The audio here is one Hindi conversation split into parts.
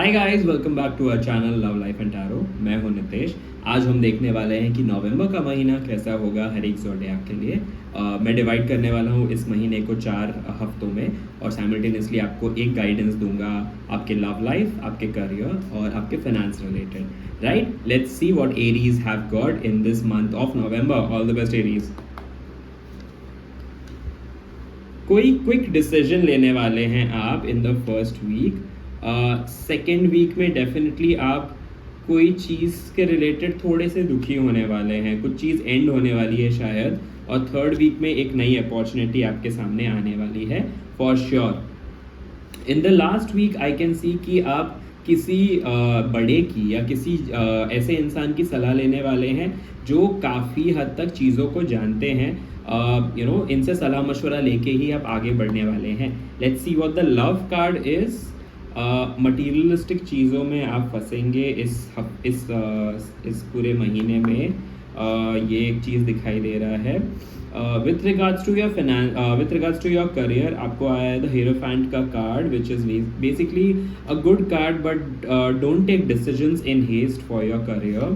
Hi guys, welcome back to our channel love life and tarot. मैं हूं नितेश। आज हम देखने वाले हैं कि नवंबर का महीना कैसा होगा हर एक ज़ोडिएक के लिए। मैं डिवाइड करने वाला हूं इस महीने को 4 हफ्तों में और साइमल्टेनियसली आपको एक गाइडेंस दूंगा आपके लव लाइफ, आपके करियर और आपके finance related. Right, let's see what Aries have got in this month of November. All the best Aries. कोई क्विक डिसीजन लेने वाले हैं आप in the first week. Second week में डेफिनेटली आप कोई चीज़ के रिलेटेड थोड़े से दुखी होने वाले हैं, कुछ चीज़ एंड होने वाली है शायद। और थर्ड वीक में एक नई अपॉर्चुनिटी आपके सामने आने वाली है for sure. In the last week I can see कि आप किसी बड़े की या किसी ऐसे इंसान की सलाह लेने वाले हैं जो काफ़ी हद तक चीज़ों को जानते हैं। इनसे सलाह मशवरा लेके ही आप आगे बढ़ने वाले हैं। Let's see what the love card is. Materialistic चीज़ों में आप फंसेंगे इस पूरे महीने में। ये एक चीज़ दिखाई दे रहा है। With regards to your career आपको आया है द हीरोफेंट का card, which is basically a good card, but don't take decisions in haste for your career.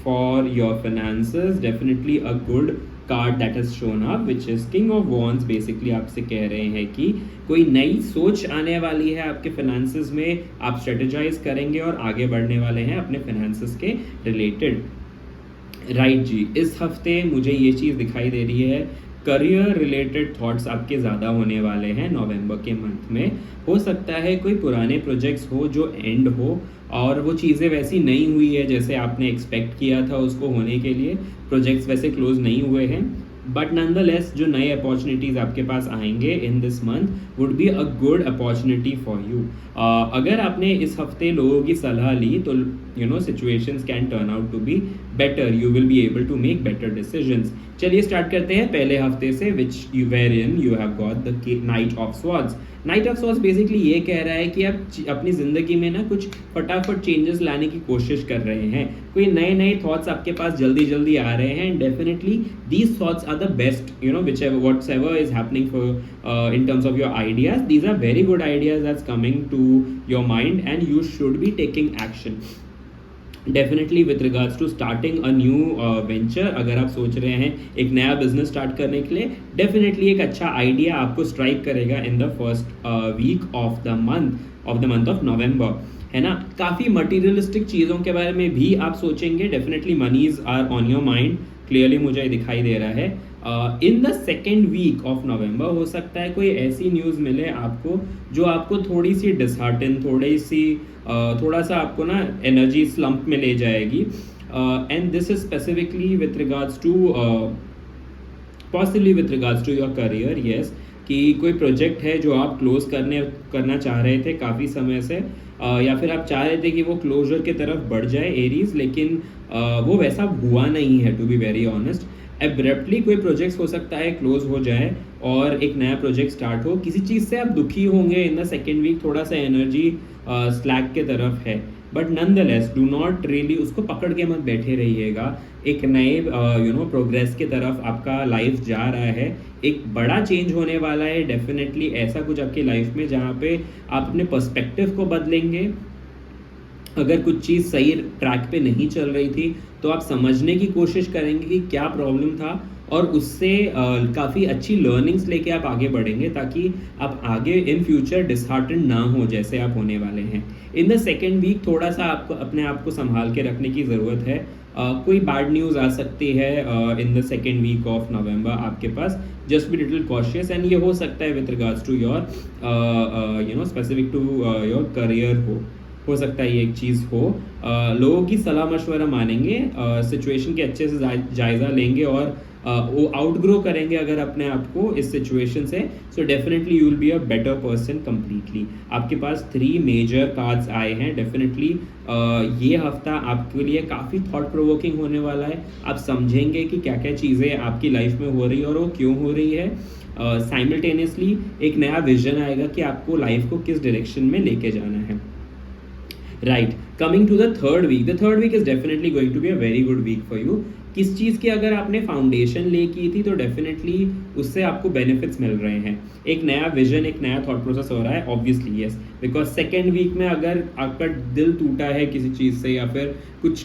For your finances, definitely a good card that has shown up, which is King of Wands। Basically आपसे कह रहे हैं कि कोई नई सोच आने वाली है आपके फाइनेंसेस में, आप स्ट्रेटेजाइज करेंगे और आगे बढ़ने वाले हैं अपने फाइनेंसेस के रिलेटेड। राइट जी, इस हफ्ते मुझे ये चीज़ दिखाई दे रही है, करियर रिलेटेड थॉट्स आपके ज़्यादा होने वाले हैं नवंबर के मंथ में। हो सकता है कोई पुराने प्रोजेक्ट्स हो जो एंड हो और वो चीज़ें वैसी नहीं हुई है जैसे आपने एक्सपेक्ट किया था उसको होने के लिए। प्रोजेक्ट्स वैसे क्लोज नहीं हुए हैं, बट नॉनदलेस जो नए अपॉर्चुनिटीज़ आपके पास आएंगे in this month would be a good opportunity for you. अगर आपने इस हफ्ते लोगों की सलाह ली तो situations can turn out to be better. You will be able to make better decisions. चलिए स्टार्ट करते हैं पहले हफ्ते से, which you were in you have got the knight of swords. Knight of swords basically ये कह रहा है कि आप अपनी ज़िंदगी में ना कुछ फटाफट चेंजेस लाने की कोशिश कर रहे हैं। कोई नए नए थॉट्स आपके पास जल्दी जल्दी आ रहे हैं। Definitely these thoughts are the best, whatever is happening for in terms of your ideas, these are very good ideas that's coming to your mind and you should be taking action definitely with regards to starting a new venture. अगर आप सोच रहे हैं एक नया बिजनेस स्टार्ट करने के लिए, डेफिनेटली एक अच्छा आइडिया आपको स्ट्राइक करेगा in the first week of the month of November, है ना। काफ़ी मटीरियलिस्टिक चीज़ों के बारे में भी आप सोचेंगे। Definitely monies are on your mind, clearly मुझे दिखाई दे रहा है। In the second week of November हो सकता है कोई ऐसी न्यूज़ मिले आपको जो आपको थोड़ी सी डिसहार्टन, थोड़ा सा आपको ना एनर्जी स्लम्प में ले जाएगी। And this is specifically with regards to possibly with regards to your career. Yes, कि कोई प्रोजेक्ट है जो आप क्लोज करना चाह रहे थे काफ़ी समय से, या फिर आप चाह रहे थे कि वो क्लोजर के तरफ बढ़ जाए एरीज, लेकिन वो वैसा हुआ नहीं है। To be very honest, abruptly कोई प्रोजेक्ट्स हो सकता है क्लोज हो जाए और एक नया प्रोजेक्ट स्टार्ट हो। किसी चीज़ से आप दुखी होंगे इन द सेकेंड वीक, थोड़ा सा एनर्जी स्लैक के तरफ है, but nonetheless do not really उसको पकड़ के मत बैठे रहिएगा। एक नए प्रोग्रेस के तरफ आपका लाइफ जा रहा है, एक बड़ा चेंज होने वाला है। डेफिनेटली ऐसा कुछ आपकी लाइफ में जहाँ पे आप अपने पर्सपेक्टिव को बदलेंगे। अगर कुछ चीज़ सही ट्रैक पे नहीं चल रही थी तो आप समझने की कोशिश करेंगे कि क्या प्रॉब्लम था और उससे काफ़ी अच्छी लर्निंग्स लेके आप आगे बढ़ेंगे, ताकि आप आगे इन फ्यूचर डिसहार्टन ना हो जैसे आप होने वाले हैं। इन द सेकेंड वीक थोड़ा सा आपको अपने आप को संभाल के रखने की ज़रूरत है। कोई बैड न्यूज़ आ सकती है in the second week of November आपके पास। Just be little cautious, and ये हो सकता है with regards to your specific to your career हो सकता है ये एक चीज़ हो। लोगों की सलाह मशवरा मानेंगे, सिचुएशन के अच्छे से जायज़ा लेंगे और वो आउटग्रो करेंगे अगर अपने आप को इस सिचुएशन से। So definitely you will be a better person completely. आपके पास 3 मेजर कार्ड्स आए हैं। डेफिनेटली ये हफ्ता आपके लिए काफ़ी थॉट प्रोवोकिंग होने वाला है। आप समझेंगे कि क्या क्या चीज़ें आपकी लाइफ में हो रही है और वो क्यों हो रही है। साइमल्टेनियसली एक नया विजन आएगा कि आपको लाइफ को किस डायरेक्शन में लेके जाना है। Right, coming to the third week is definitely going to be a very good week for you. किस चीज़ की अगर आपने फाउंडेशन ले की थी तो डेफिनेटली उससे आपको बेनिफिट्स मिल रहे हैं, एक नया विजन, एक नया थॉट प्रोसेस हो रहा है, obviously yes, because second week में अगर आपका दिल टूटा है किसी चीज़ से या फिर कुछ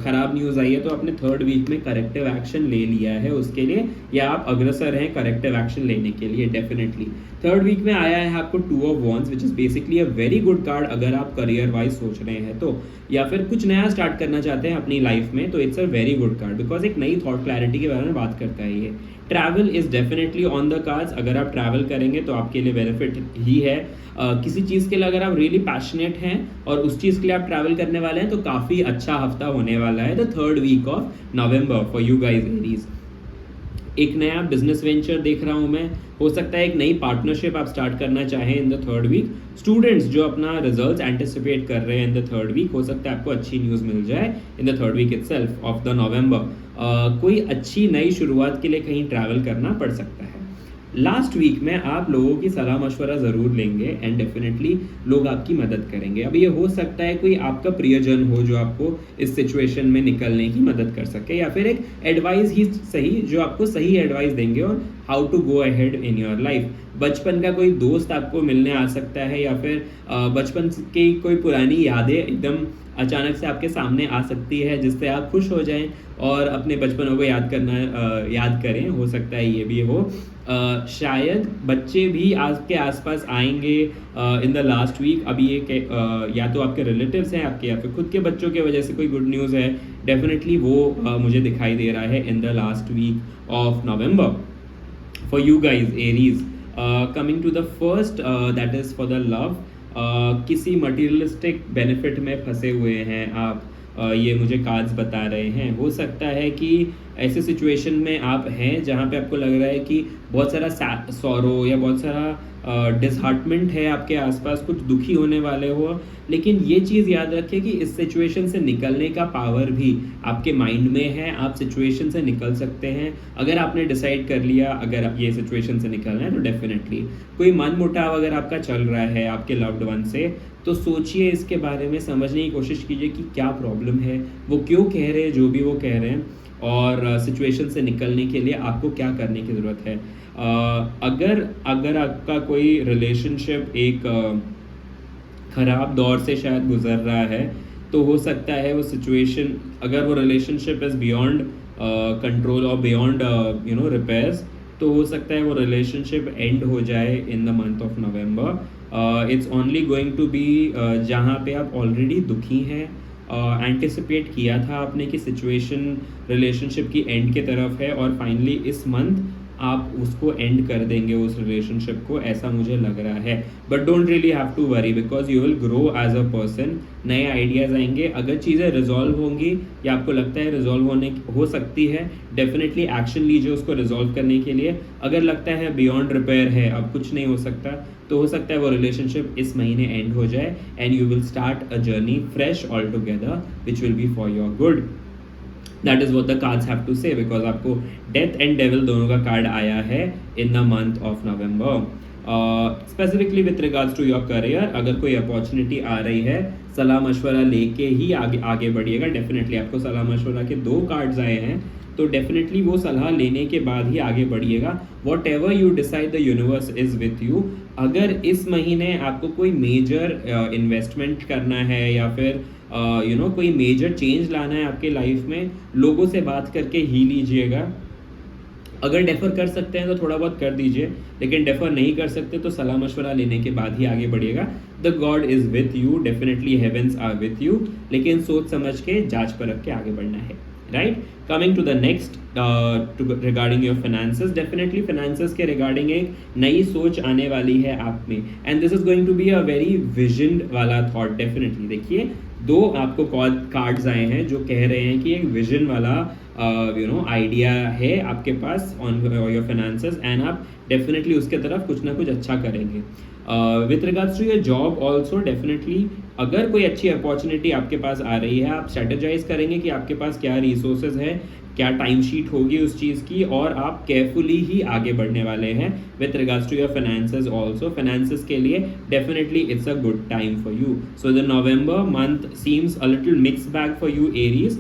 खराब न्यूज़ आई है, तो आपने थर्ड वीक में करेक्टिव एक्शन ले लिया है उसके लिए, या आप अग्रसर हैं करेक्टिव एक्शन लेने के लिए डेफिनेटली। थर्ड वीक में आया है आपको two of wands, which is basically a very good card अगर आप करियर वाइज सोच रहे हैं तो, या फिर कुछ नया स्टार्ट करना चाहते हैं अपनी लाइफ में, तो it's a very good card because एक नई थॉट क्लैरिटी के बारे में बात करता है ये। Travel is definitely on the cards, अगर आप ट्रैवल करेंगे तो आपके लिए बेनिफिट ही है। किसी चीज़ के लिए अगर आप रियली पैशनेट हैं और उस चीज़ के लिए आप ट्रैवल करने वाले हैं, तो काफ़ी अच्छा हफ्ता होने वाला है the third week of November for you guys Aries. एक नया बिजनेस वेंचर देख रहा हूँ मैं, हो सकता है एक नई पार्टनरशिप आप स्टार्ट करना चाहें in the third week. Students जो अपना रिजल्ट्स एंटिसिपेट कर रहे हैं इन द थर्ड वीक, हो सकता है आपको अच्छी न्यूज़ मिल जाए in the third week itself of the November. कोई अच्छी नई शुरुआत के लिए कहीं ट्रैवल करना पड़ सकता है। लास्ट वीक में आप लोगों की सलाह मशवरा ज़रूर लेंगे एंड डेफिनेटली लोग आपकी मदद करेंगे। अब ये हो सकता है कोई आपका प्रियजन हो जो आपको इस सिचुएशन में निकलने की मदद कर सके, या फिर एक एडवाइस ही सही जो आपको सही एडवाइस देंगे और how to go ahead in your life. बचपन का कोई दोस्त आपको मिलने आ सकता है, या फिर बचपन की कोई पुरानी यादें एकदम अचानक से आपके सामने आ सकती है जिससे आप खुश हो जाएं और अपने बचपनों को याद करें, हो सकता है ये भी हो। शायद बच्चे भी आपके आसपास आएंगे इन द लास्ट वीक। अभी ये या तो आपके रिलेटिव्स हैं आपके, या फिर खुद के बच्चों के वजह से कोई गुड न्यूज़ है, डेफिनेटली वो मुझे दिखाई दे रहा है in the last week of November for you guys Aries. Coming to the first, that is for the love. किसी मटीरियलिस्टिक बेनिफिट में फंसे हुए हैं आप, ये मुझे कार्ड्स बता रहे हैं। हो सकता है कि ऐसे सिचुएशन में आप हैं जहाँ पे आपको लग रहा है कि बहुत सारा सॉरो या बहुत सारा डिसहार्टमेंट है आपके आसपास, कुछ दुखी होने वाले हो, लेकिन ये चीज़ याद रखें कि इस सिचुएशन से निकलने का पावर भी आपके माइंड में है। आप सिचुएशन से निकल सकते हैं अगर आपने डिसाइड कर लिया, अगर ये सिचुएशन से निकलना है तो डेफिनेटली। कोई मन मुटाव अगर आपका चल रहा है आपके लव्ड वन से, तो सोचिए इसके बारे में, समझने की कोशिश कीजिए कि क्या प्रॉब्लम है, वो क्यों कह रहे हैं जो भी वो कह रहे हैं, और सिचुएशन से निकलने के लिए आपको क्या करने की ज़रूरत है। अगर आपका कोई रिलेशनशिप एक ख़राब दौर से शायद गुजर रहा है, तो हो सकता है वो सिचुएशन, अगर वो रिलेशनशिप इज़ बियॉन्ड कंट्रोल और बियॉन्ड रिपेयर्स, तो हो सकता है वो रिलेशनशिप एंड हो जाए in the month of November. It's only going to be जहाँ पे आप ऑलरेडी दुखी हैं, एंटिसिपेट किया था आपने कि सिचुएशन रिलेशनशिप की एंड के तरफ है, और फाइनली इस मंथ आप उसको एंड कर देंगे उस रिलेशनशिप को, ऐसा मुझे लग रहा है। But don't really have to worry because you will grow as a person. नए आइडियाज़ आएंगे, अगर चीज़ें रिजॉल्व होंगी या आपको लगता है रिजॉल्व हो सकती है, डेफिनेटली एक्शन लीजिए उसको रिजॉल्व करने के लिए। अगर लगता है बियॉन्ड रिपेयर है, अब कुछ नहीं हो सकता, तो हो सकता है वो रिलेशनशिप इस महीने एंड हो जाए and you will start a journey fresh all together which will be for your good. That is what the cards have to say, because आपको डेथ एंड डेविल दोनों का कार्ड आया है in the month of November. Specifically with regards to your career, अगर कोई अपॉर्चुनिटी आ रही है, सलाह मशवरा लेके ही आगे बढ़िएगा। डेफिनेटली आपको सलाह मशवरा के 2 कार्ड्स आए हैं, तो डेफिनेटली वो सलाह लेने के बाद ही आगे बढ़िएगा। Whatever you decide the universe is with you. अगर इस महीने आपको कोई मेजर इन्वेस्टमेंट करना है, या फिर कोई मेजर चेंज लाना है आपके लाइफ में, लोगों से बात करके ही लीजिएगा। अगर डेफर कर सकते हैं तो थोड़ा बहुत कर दीजिए, लेकिन डेफर नहीं कर सकते तो सलाह मशवरा लेने के बाद ही आगे बढ़िएगा। The god is with you, definitely heavens are with you, लेकिन सोच समझ के जांच परख के आगे बढ़ना है, right. Coming to the next regarding your finances, definitely finances के रिगार्डिंग एक नई सोच आने वाली है आप में, and this is going to be a very vision वाला थॉट। डेफिनेटली देखिए, 2 आपको कार्ड्स आए हैं जो कह रहे हैं कि एक विजन वाला आइडिया है आपके पास ऑन योर फाइनेंसेस, एंड आप डेफिनेटली उसके तरफ कुछ ना कुछ अच्छा करेंगे। With regards to your job also, definitely अगर कोई अच्छी अपॉर्चुनिटी आपके पास आ रही है, आप स्ट्रेटेजाइज करेंगे कि आपके पास क्या रिसोर्सेज है, क्या टाइम शीट होगी उस चीज़ की, और आप केयरफुली ही आगे बढ़ने वाले हैं। With regards to your finances also, finances के लिए definitely it's a good time for you. So the November month seems a little mix bag for you Aries.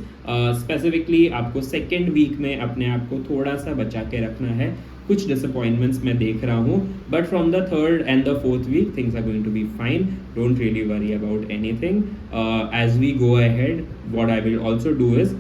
Specifically आपको सेकेंड वीक में अपने आप को थोड़ा सा बचा के रखना है, कुछ डिसअपॉइंटमेंट्स मैं देख रहा हूँ, but from the third and the fourth week things are going to be fine. Don't really worry about anything. As we go ahead what I will also do is,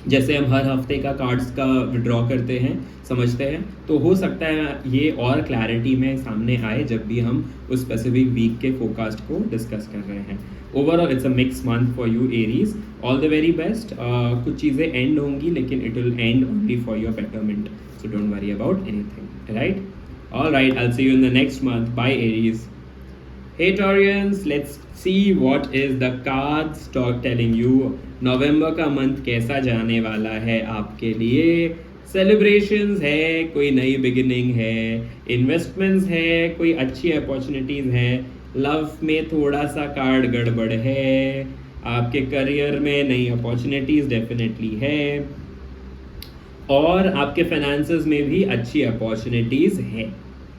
जैसे हम हर हफ्ते का कार्ड्स का विड्रॉ करते हैं, समझते हैं, तो हो सकता है ये और क्लैरिटी में सामने आए जब भी हम उस स्पेसिफिक वीक के फोरकास्ट को डिस्कस कर रहे हैं. Overall it's a mix month for you Aries. All the very best. कुछ चीज़ें एंड होंगी लेकिन it will end only for your betterment, so don't worry about anything, right? All right, I will see you in the next month. Bye Aries. Hey Taurians, let's see what is the cards telling you. नवंबर का मंथ कैसा जाने वाला है आपके लिए. सेलिब्रेशंस है, कोई नई बिगिनिंग है, इन्वेस्टमेंट्स है, कोई अच्छी अपॉर्चुनिटीज़ है, लव में थोड़ा सा कार्ड गड़बड़ है, आपके करियर में नई अपॉर्चुनिटीज़ डेफिनेटली है, और आपके फाइनेंसेस में भी अच्छी अपॉर्चुनिटीज़ है.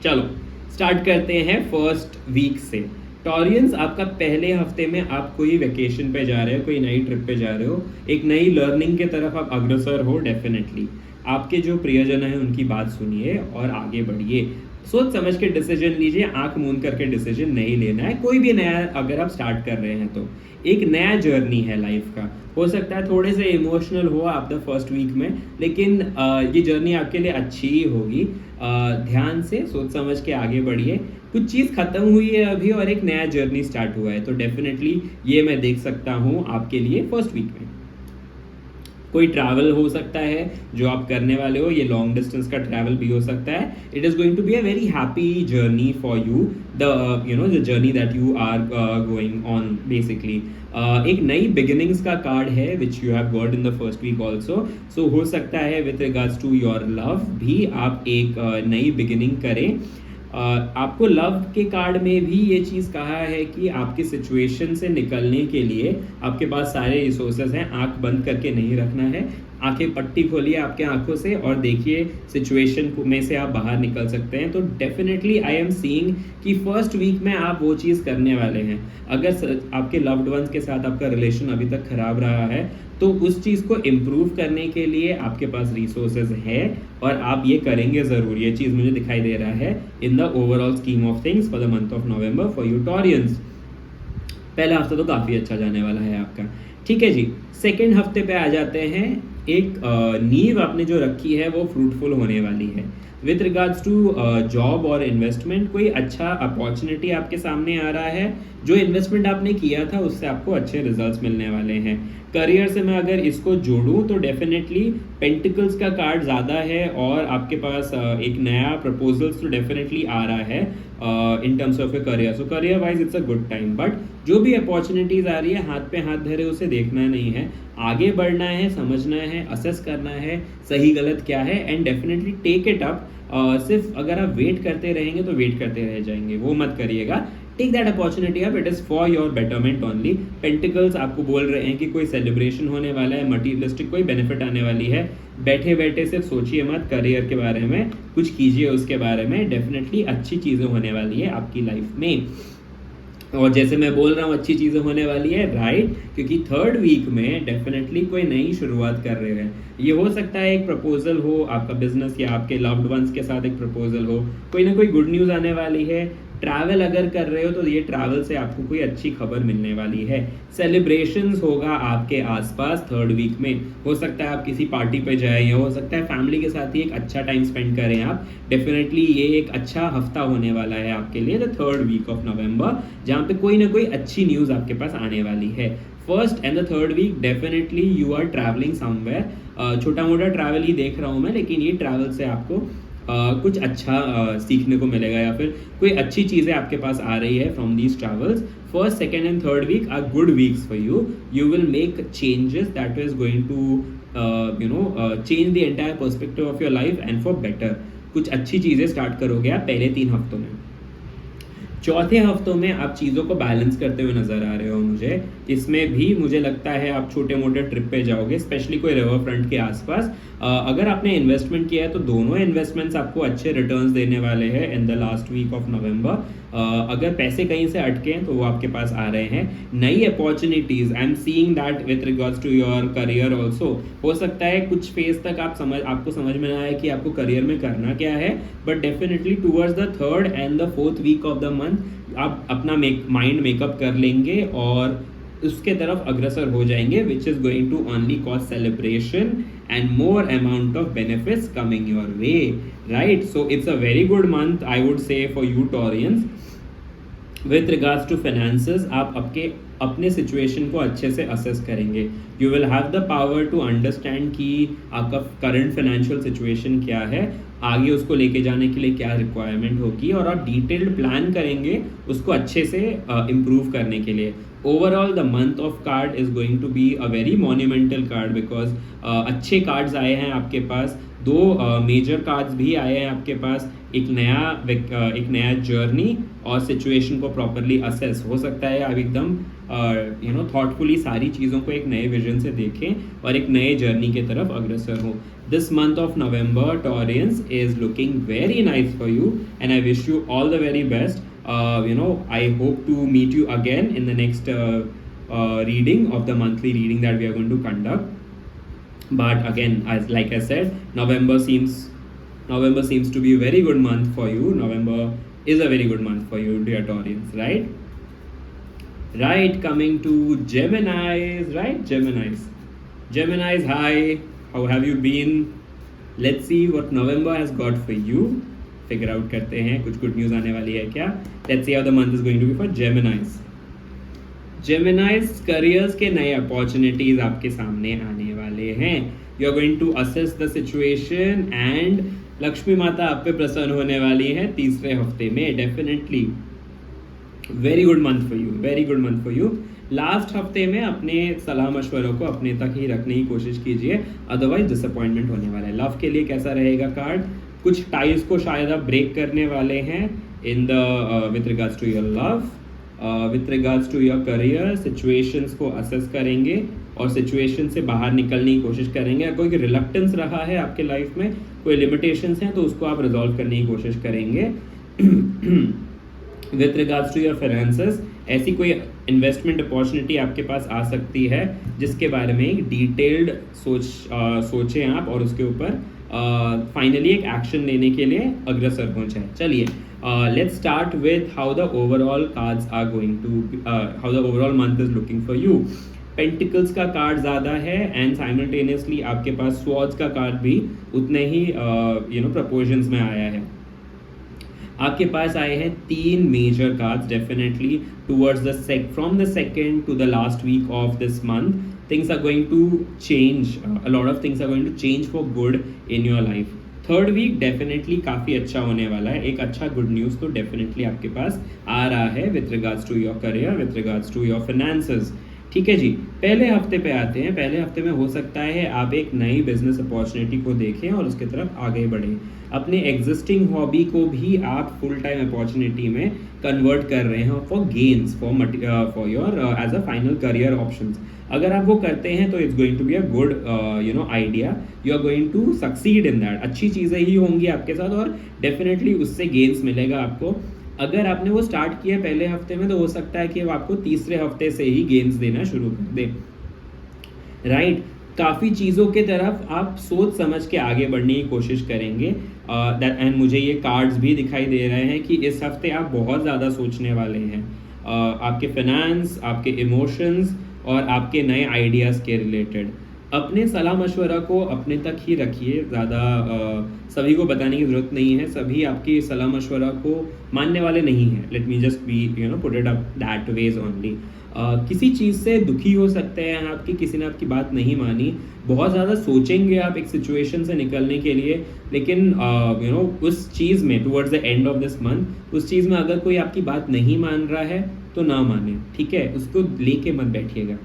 चलो स्टार्ट करते हैं फर्स्ट वीक से. टॉरियंस, आपका पहले हफ्ते में आप कोई वेकेशन पे जा रहे हो, कोई नई ट्रिप पे जा रहे हो, एक नई लर्निंग के तरफ आप अग्रसर हो. डेफिनेटली आपके जो प्रियजन हैं उनकी बात सुनिए और आगे बढ़िए. सोच समझ के डिसीजन लीजिए, आंख मूंद करके डिसीजन नहीं लेना है. कोई भी नया अगर आप स्टार्ट कर रहे हैं तो एक नया जर्नी है लाइफ का. हो सकता है थोड़े से इमोशनल हो आप द फर्स्ट वीक में, लेकिन ये जर्नी आपके लिए अच्छी ही होगी. ध्यान से सोच समझ के आगे बढ़िए. कुछ चीज़ ख़त्म हुई है अभी और एक नया जर्नी स्टार्ट हुआ है, तो डेफिनेटली ये मैं देख सकता हूँ आपके लिए फर्स्ट वीक में. कोई ट्रैवल हो सकता है जो आप करने वाले हो, ये लॉन्ग डिस्टेंस का ट्रैवल भी हो सकता है. It is going to be a very happy journey for you, the journey that you are going on basically. एक नई बिगिनिंग्स का कार्ड है which you have got in the first week also. So हो सकता है with regards to your love भी आप एक नई बिगिनिंग करें. आपको लव के कार्ड में भी ये चीज़ कहा है कि आपकी सिचुएशन से निकलने के लिए आपके पास सारे रिसोर्सेज हैं. आंख बंद करके नहीं रखना है, आंखें पट्टी खोलिए आपके आंखों से और देखिए सिचुएशन में से आप बाहर निकल सकते हैं. तो डेफिनेटली आई एम सीइंग कि फर्स्ट वीक में आप वो चीज़ करने वाले हैं. अगर आपके लव्ड वंस के साथ आपका रिलेशन अभी तक खराब रहा है तो उस चीज़ को इम्प्रूव करने के लिए आपके पास रिसोर्सेज है और आप ये करेंगे ज़रूर. ये चीज़ मुझे दिखाई दे रहा है in the overall scheme of things for the month of November for you Taureans. पहला हफ्ता तो काफ़ी अच्छा जाने वाला है आपका. ठीक है जी, सेकेंड हफ्ते पे आ जाते हैं. एक नींव आपने जो रखी है वो फ्रूटफुल होने वाली है. विथ रिगार्ड्स टू जॉब और इन्वेस्टमेंट, कोई अच्छा अपॉर्चुनिटी आपके सामने आ रहा है. जो इन्वेस्टमेंट आपने किया था उससे आपको अच्छे रिजल्ट्स मिलने वाले हैं. करियर से मैं अगर इसको जोड़ूं तो डेफिनेटली पेंटिकल्स का कार्ड ज़्यादा है और आपके पास एक नया प्रपोजल्स तो डेफिनेटली आ रहा है इन terms of a career. So career wise it's a good time. But जो भी अपॉर्चुनिटीज़ आ रही है हाथ पे हाथ धरे उसे देखना नहीं है, आगे बढ़ना है, समझना है, असेस करना है सही गलत क्या है and definitely take it up. सिर्फ अगर आप वेट करते रहेंगे तो वेट करते रह जाएंगे, वो मत करिएगा. Take that opportunity up, it is for your betterment only. Pentacles आपको बोल रहे हैं कि कोई सेलिब्रेशन होने वाला है, मटीरियलिस्टिक कोई बेनिफिट आने वाली है. बैठे बैठे सिर्फ सोचिए मत, करियर के बारे में कुछ कीजिए, उसके बारे में डेफिनेटली अच्छी चीज़ें होने वाली है आपकी लाइफ में. और जैसे मैं बोल रहा हूँ अच्छी चीज़ें होने वाली है, राइट, क्योंकि थर्ड वीक में डेफिनेटली कोई नई शुरुआत कर रहे हैं. ये हो सकता है एक प्रपोजल हो आपका बिजनेस या आपके लव्ड वंस के साथ एक प्रपोजल हो, कोई ना कोई गुड न्यूज़ आने वाली है. ट्रैवल अगर कर रहे हो तो ये ट्रैवल से आपको कोई अच्छी खबर मिलने वाली है. सेलिब्रेशंस होगा आपके आसपास थर्ड वीक में. हो सकता है आप किसी पार्टी पे जाए या हो सकता है फैमिली के साथ ही एक अच्छा टाइम स्पेंड करें आप. डेफिनेटली ये एक अच्छा हफ्ता होने वाला है आपके लिए, the third week of November, जहाँ पे कोई ना कोई अच्छी न्यूज़ आपके पास आने वाली है. First and the third week definitely you are travelling somewhere. छोटा मोटा ट्रैवल ही देख रहा हूँ मैं, लेकिन ये ट्रैवल से आपको कुछ अच्छा सीखने को मिलेगा या फिर कोई अच्छी चीज़ें आपके पास आ रही है from these travels. First second and third week are good weeks for you. You will make changes that is going to change the entire perspective of your life and for better. कुछ अच्छी चीज़ें स्टार्ट करोगे आप पहले 3 हफ्तों में. चौथे हफ्तों में आप चीज़ों को बैलेंस करते हुए नज़र आ रहे हो मुझे। इसमें भी मुझे लगता है आप छोटे-मोटे ट्रिप पे जाओगे, स्पेशली कोई रिवर फ्रंट के आसपास। अगर आपने इन्वेस्टमेंट किया है तो दोनों इन्वेस्टमेंट्स आपको अच्छे रिटर्न्स देने वाले हैं in the last week of November. अगर पैसे कहीं से अटके हैं तो वो आपके पास आ रहे हैं। नई opportunities, I am seeing that with regards to your career also. हो सकता है कुछ फेज तक आपको समझ में ना आए कि आपको करियर में करना क्या है, but definitely towards the third and the fourth week of the month आप अपना माइंड मेकअप कर लेंगे और उसके तरफ अग्रसर हो जाएंगे, which is going to only cause celebration and more amount of benefits coming your way, right? So it's a very good month I would say for you Taurians. With regards to finances, आप अपने सिचुएशन को अच्छे से असेस करेंगे। You will have the power to understand कि आपका करंट फाइनेंशियल सिचुएशन क्या है, आगे उसको लेके जाने के लिए क्या रिक्वायरमेंट होगी, और आप डिटेल्ड प्लान करेंगे उसको अच्छे से इम्प्रूव करने के लिए। Overall the month of card is going to be a very monumental card because अच्छे कार्ड्स आए हैं आपके पास, दो मेजर कार्ड्स भी आए हैं आपके पास। एक नया जर्नी और सिचुएशन को प्रॉपरली असेस हो सकता है आप एकदम थॉटफुली सारी चीज़ों को एक नए विजन से देखें और एक नए जर्नी की तरफ अग्रसर हो। This month of November Taureans is looking very nice for you and I wish you all the very best. I hope to meet you again in the next reading of the monthly reading that we are going to conduct. But again, like I said, November seems to be a very good month for you. November is a very good month for you, dear Taurians, right? Right, coming to Geminis, right? Geminis, hi, how have you been? Let's see what November has got for you. Figure out करते हैं कुछ गुड न्यूज़ आने वाली है क्या. Let's see how the month is going to be for Geminis. Careers के नए अपॉर्चुनिटीज आपके सामने आने वाले हैं. You are going to assess the situation and Lakshmi माता आप पे प्रसन्न होने वाली है तीसरे हफ्ते में. Definitely very good month for you. Last हफ्ते में अपने सलाह मशवरों को अपने तक ही रखने की कोशिश कीजिए, अदरवाइज डिसअपॉइंटमेंट होने वाला है. लव के लिए कैसा रहेगा कार्ड? कुछ टाइल्स को शायद आप ब्रेक करने वाले हैं in the with regards to your love. With regards to your career, situations को असेस करेंगे और सिचुएशन से बाहर निकलने की कोशिश करेंगे. अगर कोई रिलक्टेंस रहा है आपके लाइफ में, कोई लिमिटेशंस हैं, तो उसको आप रिजॉल्व करने की कोशिश करेंगे. With regards to your finances, ऐसी कोई इन्वेस्टमेंट अपॉर्चुनिटी आपके पास आ सकती है जिसके बारे में एक डिटेल्ड सोचें आप और उसके ऊपर फाइनली एक एक्शन लेने के लिए अग्रसर हो जाए. चलिए, let's start with how the overall cards are going to, how the overall month is looking for you. Pentacles का कार्ड ज़्यादा है एंड साइमल्टेनियसली आपके पास स्वॉर्ड्स का कार्ड भी उतने ही प्रपोर्शंस में आया है. आपके पास आए हैं 3 major cards. Definitely towards the from the second to the last week of this month things are going to change, a lot of things are going to change for good in your life. Third week definitely काफ़ी अच्छा होने वाला है. एक अच्छा गुड न्यूज़ तो डेफिनेटली आपके पास आ रहा है with regards to your career, with regards to your finances. ठीक है जी, पहले हफ्ते पे आते हैं. पहले हफ्ते में हो सकता है आप एक नई बिजनेस अपॉर्चुनिटी को देखें और उसकी तरफ आगे बढ़ें. अपने एग्जिस्टिंग हॉबी को भी आप फुल टाइम अपॉर्चुनिटी में कन्वर्ट कर रहे हैं for gains, for your as a final career options. अगर आप वो करते हैं तो it's going to be a good idea. You are going to succeed in that. अच्छी चीज़ें ही होंगी आपके साथ और डेफिनेटली उससे गेन्स मिलेगा आपको. अगर आपने वो स्टार्ट किया पहले हफ्ते में तो हो सकता है कि वो आपको तीसरे हफ्ते से ही गेन्स देना शुरू कर दे. राइट, काफ़ी चीज़ों के तरफ आप सोच समझ के आगे बढ़ने की कोशिश करेंगे. एंड मुझे ये कार्ड्स भी दिखाई दे रहे हैं कि इस हफ्ते आप बहुत ज़्यादा सोचने वाले हैं. आपके फाइनेंस, आपके इमोशंस और आपके नए आइडियाज़ के रिलेटेड. अपने सलाह मशवरा को अपने तक ही रखिए, ज़्यादा सभी को बताने की ज़रूरत नहीं है. सभी आपकी सलाह मशवरा को मानने वाले नहीं हैं. Let me just be put it up that ways only. किसी चीज़ से दुखी हो सकते हैं आपकी, किसी ने आपकी बात नहीं मानी, बहुत ज़्यादा सोचेंगे आप एक सिचुएशन से निकलने के लिए, लेकिन उस चीज़ में towards the end of this month उस चीज़ में अगर कोई आपकी बात नहीं मान रहा है तो ना माने. ठीक है, उसको लेके मत बैठिएगा.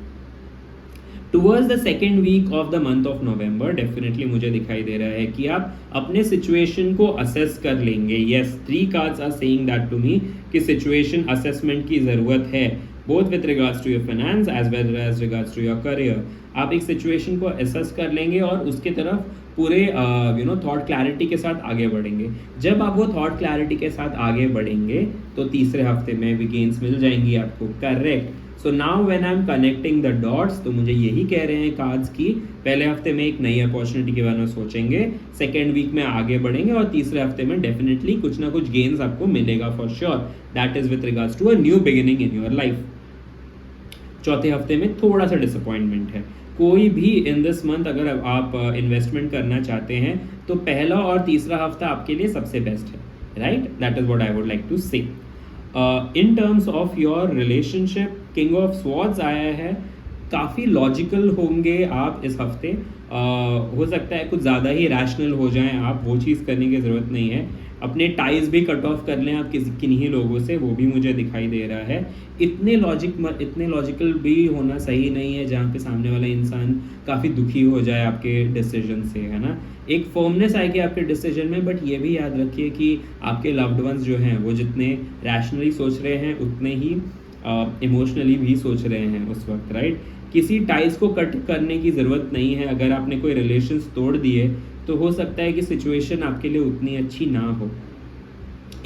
Towards the second week of the month of November definitely मुझे दिखाई दे रहा है कि आप अपने सिचुएशन को असेस कर लेंगे. Yes, 3 cards are saying that to me कि सिचुएशन असेसमेंट की ज़रूरत है, both with regards to your finance as well as regards to your career. आप एक सिचुएशन को असेस कर लेंगे और उसके तरफ पूरे थॉट क्लैरिटी के साथ आगे बढ़ेंगे. जब आप वो थॉट क्लैरिटी के साथ आगे बढ़ेंगे तो तीसरे हफ्ते में भी गेन्स मिल जाएंगी आपको. Correct. So now when I am connecting the dots, तो मुझे यही कह रहे हैं कार्ड्स की पहले हफ्ते में एक नई अपॉर्चुनिटी के बारे में सोचेंगे, सेकेंड वीक में आगे बढ़ेंगे और तीसरे हफ्ते में डेफिनेटली कुछ ना कुछ गेन्स आपको मिलेगा for sure. That is with regards to a new beginning in your life. चौथे हफ्ते में थोड़ा सा डिसअपॉइंटमेंट है. कोई भी इन दिस मंथ अगर आप इन्वेस्टमेंट करना चाहते हैं तो पहला और तीसरा हफ्ता आपके लिए सबसे बेस्ट है. Right, that is what I would like to say. In terms of your relationship, king of swords आया है. काफ़ी लॉजिकल होंगे आप इस हफ्ते. हो सकता है कुछ ज़्यादा ही रैशनल हो जाएं आप, वो चीज़ करने की ज़रूरत नहीं है. अपने टाइज भी कट ऑफ कर लें आप किन्हीं लोगों से, वो भी मुझे दिखाई दे रहा है. इतने लॉजिकल भी होना सही नहीं है जहाँ पे सामने वाला इंसान काफ़ी दुखी हो जाए आपके डिसीजन से, है ना. एक फर्मनेस आएगी आपके डिसीजन में, बट ये भी याद रखिए कि आपके लव्ड वंस जो हैं वो जितने रैशनली सोच रहे हैं उतने ही इमोशनली भी सोच रहे हैं उस वक्त. राइट, किसी टाइज को कट करने की ज़रूरत नहीं है. अगर आपने कोई रिलेशंस तोड़ दिए तो हो सकता है कि सिचुएशन आपके लिए उतनी अच्छी ना हो.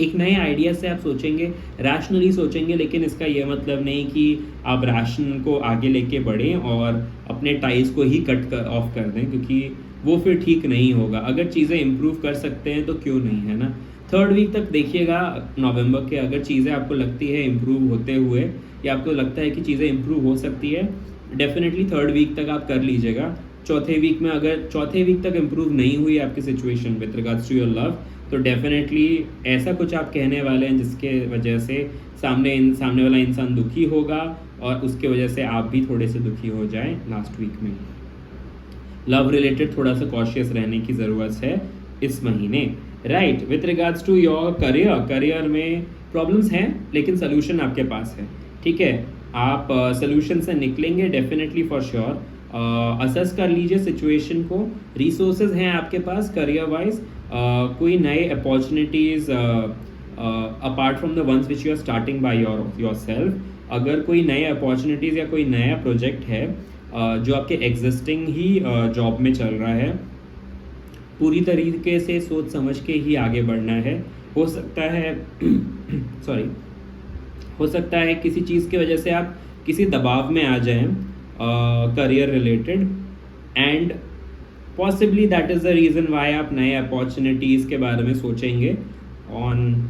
एक नए आइडिया से आप सोचेंगे, रैशनली सोचेंगे, लेकिन इसका यह मतलब नहीं कि आप रैशनल को आगे लेके बढ़ें और अपने टाइज को ही कट ऑफ कर दें, क्योंकि वो फिर ठीक नहीं होगा. अगर चीज़ें इम्प्रूव कर सकते हैं तो क्यों नहीं, है ना. थर्ड वीक तक देखिएगा नवंबर के. अगर चीज़ें आपको लगती है इम्प्रूव होते हुए या आपको लगता है कि चीज़ें इम्प्रूव हो सकती है, डेफिनेटली थर्ड वीक तक आप कर लीजिएगा. चौथे वीक में अगर चौथे वीक तक इम्प्रूव नहीं हुई आपकी situation with regards to your love, तो डेफिनेटली ऐसा कुछ आप कहने वाले हैं जिसके वजह से सामने वाला इंसान दुखी होगा और उसके वजह से आप भी थोड़े से दुखी हो जाएं लास्ट वीक में. लव रिलेटेड थोड़ा सा कॉशियस रहने की ज़रूरत है इस महीने. Right, with regards to your career में प्रॉब्लम्स हैं लेकिन सोल्यूशन आपके पास है. ठीक है, आप सोल्यूशन से निकलेंगे डेफिनेटली फॉर श्योर. असेस कर लीजिए सिचुएशन को. रिसोर्सेज हैं आपके पास करियर वाइज. कोई नए opportunities apart from the ones which you are starting by yourself. अगर कोई नए अपॉर्चुनिटीज़ या कोई नया प्रोजेक्ट है जो आपके एग्जिस्टिंग ही जॉब में चल रहा है, पूरी तरीके से सोच समझ के ही आगे बढ़ना है. हो सकता है सॉरी हो सकता है किसी चीज़ की वजह से आप किसी दबाव में आ जाएं career related, and possibly that is the reason why आप नए अपॉर्चुनिटीज़ के बारे में सोचेंगे on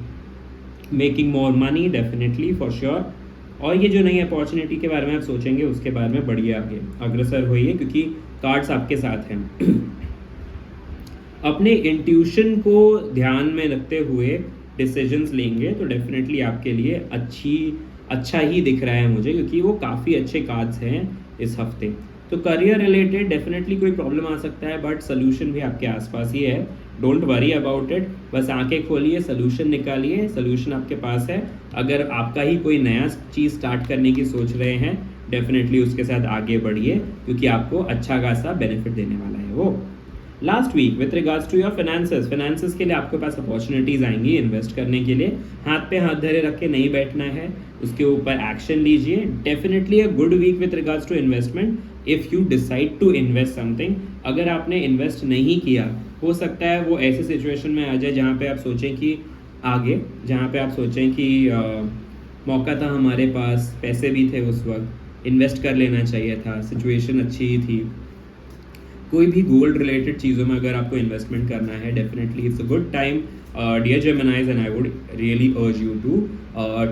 making more money definitely for sure. और ये जो नई अपॉर्चुनिटी के बारे में आप सोचेंगे उसके बारे में बढ़िए आगे अग्रसर होइए, क्योंकि कार्ड्स आपके साथ हैं. अपने इंट्यूशन को ध्यान में रखते हुए डिसीजंस लेंगे तो डेफिनेटली आपके लिए अच्छा ही दिख रहा है मुझे, क्योंकि वो काफ़ी अच्छे कार्ड्स हैं इस हफ्ते. तो करियर रिलेटेड डेफिनेटली कोई प्रॉब्लम आ सकता है, बट सोल्यूशन भी आपके आसपास ही है. Don't worry about it. बस आंखें खोलिए, सोल्यूशन निकालिए. सोल्यूशन आपके पास है. अगर आपका ही कोई नया चीज़ स्टार्ट करने की सोच रहे हैं, डेफिनेटली उसके साथ आगे बढ़िए, क्योंकि आपको अच्छा खासा बेनिफिट देने वाला है वो. Last week with regards to your finances के लिए आपके पास अपॉर्चुनिटीज़ आएंगी इन्वेस्ट करने के लिए. हाथ पे हाथ धरे रख के नहीं बैठना है, उसके ऊपर एक्शन लीजिए. Definitely a good week with regards to investment if you decide to invest something. अगर आपने इन्वेस्ट नहीं किया, हो सकता है वो ऐसे सिचुएशन में आ जाए जहाँ पे आप सोचें कि मौका था हमारे पास, पैसे भी थे उस वक्त, इन्वेस्ट कर लेना चाहिए था, सिचुएशन अच्छी ही थी. कोई भी गोल्ड रिलेटेड चीज़ों में अगर आपको इन्वेस्टमेंट करना है, definitely it's a good time, dear Geminis, and I would really urge you to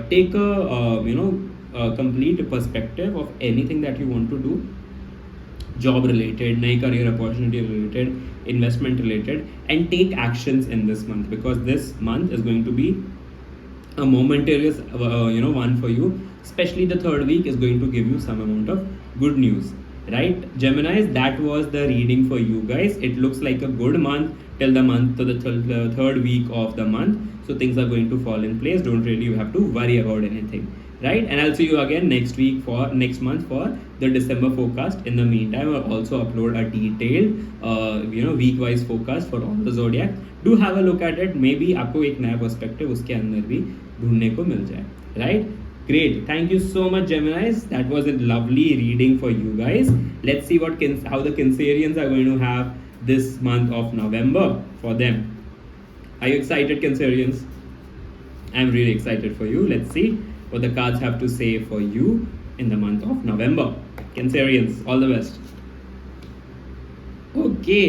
take a complete perspective of anything that you want to do, job related, नई career opportunity related, investment related, and take actions in this month, because this month is going to be a momentous one for you. Especially the third week is going to give you some amount of good news. Right, Geminis, that was the reading for you guys. It looks like a good month till the third week of the month, so things are going to fall in place. Don't really have to worry about anything. right? And I'll see you again next month for the December forecast. In the meantime, I'll also upload a detailed week wise forecast for all the zodiac. Do have a look at it. Maybe आपको एक नया perspective उसके अंदर भी ढूंढने को मिल जाए, right? Great. Thank you so much, Geminis. That was a lovely reading for you guys. Let's see how the Cancerians are going to have this month of November for them. Are you excited, Cancerians? I'm really excited for you. Let's see what the cards have to say for you in the month of November. Cancerians, all the best. Okay,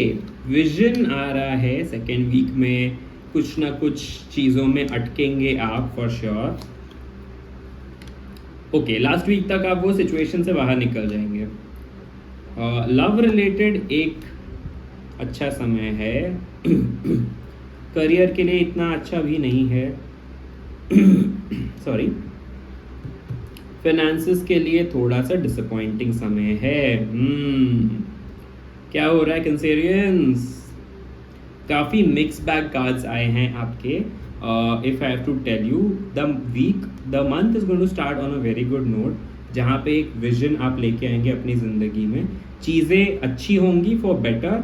vision आ रहा है सेकेंड वीक में, कुछ ना कुछ चीज़ों में अटकेंगे आप for sure. Okay, last week तक आप वो सिचुएशन से बाहर निकल जाएंगे. लव रिलेटेड एक अच्छा समय है. करियर के लिए इतना अच्छा भी नहीं है. सॉरी, फाइनेंसेस के लिए थोड़ा सा डिसअपॉइंटिंग समय है. क्या हो रहा है कैंसेरियंस? काफ़ी मिक्स बैग कार्ड्स आए हैं आपके. If I have to tell you, the month is going to start on a very good note, जहाँ पे एक विजन आप लेके आएंगे अपनी ज़िंदगी में. चीज़ें अच्छी होंगी फॉर बेटर.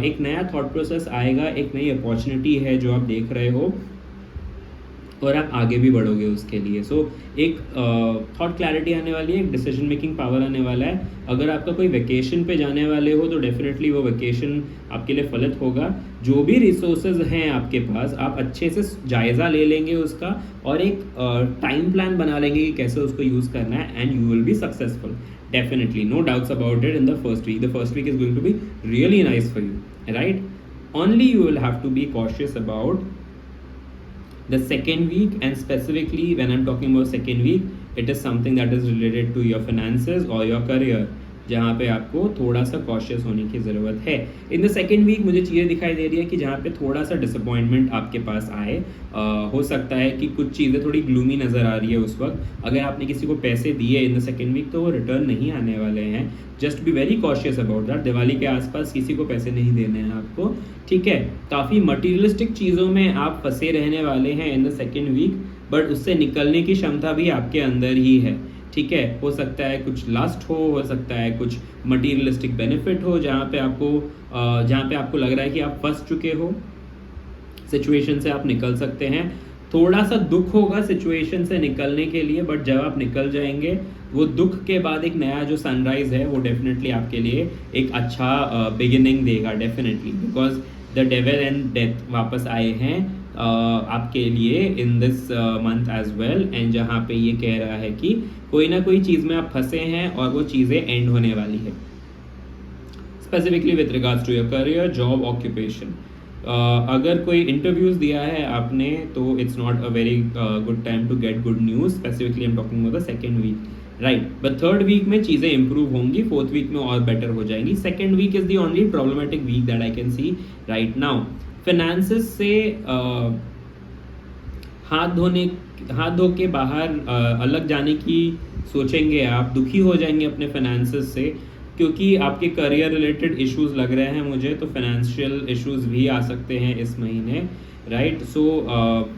एक नया थॉट प्रोसेस आएगा, एक नई अपॉर्चुनिटी है जो आप देख रहे हो और आप आगे भी बढ़ोगे उसके लिए. सो एक थॉट क्लैरिटी आने वाली है, एक डिसीजन मेकिंग पावर आने वाला है. अगर आपका कोई वेकेशन पे जाने वाले हो तो डेफिनेटली वो वेकेशन आपके लिए फलित होगा. जो भी रिसोर्सेज हैं आपके पास, आप अच्छे से जायज़ा ले लेंगे उसका और एक टाइम प्लान बना लेंगे कि कैसे उसको यूज़ करना है, and you will be successful. Definitely, no doubts about it in the first week. The first week is going to be really nice for you, right? Only you will have to be cautious about the second week, and specifically when I'm talking about second week, it is something that is related to your finances or your career, जहाँ पे आपको थोड़ा सा कॉशियस होने की ज़रूरत है. इन द सेकेंड वीक मुझे चीज़ें दिखाई दे रही है कि जहाँ पे थोड़ा सा डिसअपॉइंटमेंट आपके पास आए. हो सकता है कि कुछ चीज़ें थोड़ी ग्लूमी नज़र आ रही है उस वक्त. अगर आपने किसी को पैसे दिए इन द सेकेंड वीक तो वो रिटर्न नहीं आने वाले हैं. Just be very cautious about that. Diwali के आसपास किसी को पैसे नहीं देने हैं आपको, ठीक है? काफ़ी मटीरियलिस्टिक चीज़ों में आप फंसे रहने वाले हैं in the second week, but उससे निकलने की क्षमता भी आपके अंदर ही है, ठीक है? हो सकता है कुछ लस्ट हो सकता है कुछ मटीरियलिस्टिक बेनिफिट हो, जहाँ पे आपको लग रहा है कि आप फंस चुके हो. सिचुएशन से आप निकल सकते हैं. थोड़ा सा दुख होगा सिचुएशन से निकलने के लिए, बट जब आप निकल जाएंगे वो दुख के बाद एक नया जो सनराइज है वो डेफिनेटली आपके लिए एक अच्छा बिगिनिंग देगा. Definitely, because the devil and death वापस आए हैं आपके लिए in this month as well, and जहाँ पे ये कह रहा है कि कोई ना कोई चीज़ में आप फंसे हैं और वो चीज़ें एंड होने वाली है. Specifically with regards to your career, job, occupation. अगर कोई इंटरव्यूज़ दिया है आपने तो it's not a very good time to get good news. Specifically I am talking about the second week, right? But third week में चीज़ें इंप्रूव होंगी, फोर्थ वीक में और बेटर हो जाएंगी. Second week is the only problematic week that I can see right now. Finances से हाथ धो के बाहर अलग जाने की सोचेंगे आप. दुखी हो जाएंगे अपने फाइनेंसेस से, क्योंकि आपके करियर रिलेटेड इश्यूज लग रहे हैं मुझे, तो फाइनेंशियल इश्यूज भी आ सकते हैं इस महीने, right? So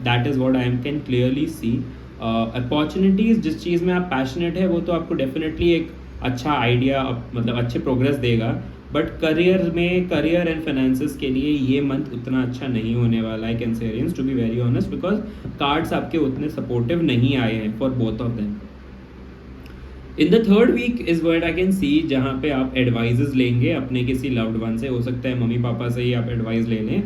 that is what I can clearly see. Opportunities, जिस चीज़ में आप पैशनेट है वो तो आपको डेफिनेटली एक अच्छा आइडिया, मतलब अच्छे प्रोग्रेस देगा. बट करियर एंड फाइनेंसेस के लिए ये मंथ उतना अच्छा नहीं होने वाला है Cancerians, to be very honest, because cards आपके उतने सपोर्टिव नहीं आए हैं for both of them. In the third week is what I can see, जहाँ पे आप एडवाइजेस लेंगे अपने किसी लव्ड वन से. हो सकता है मम्मी पापा से ही आप एडवाइस ले लें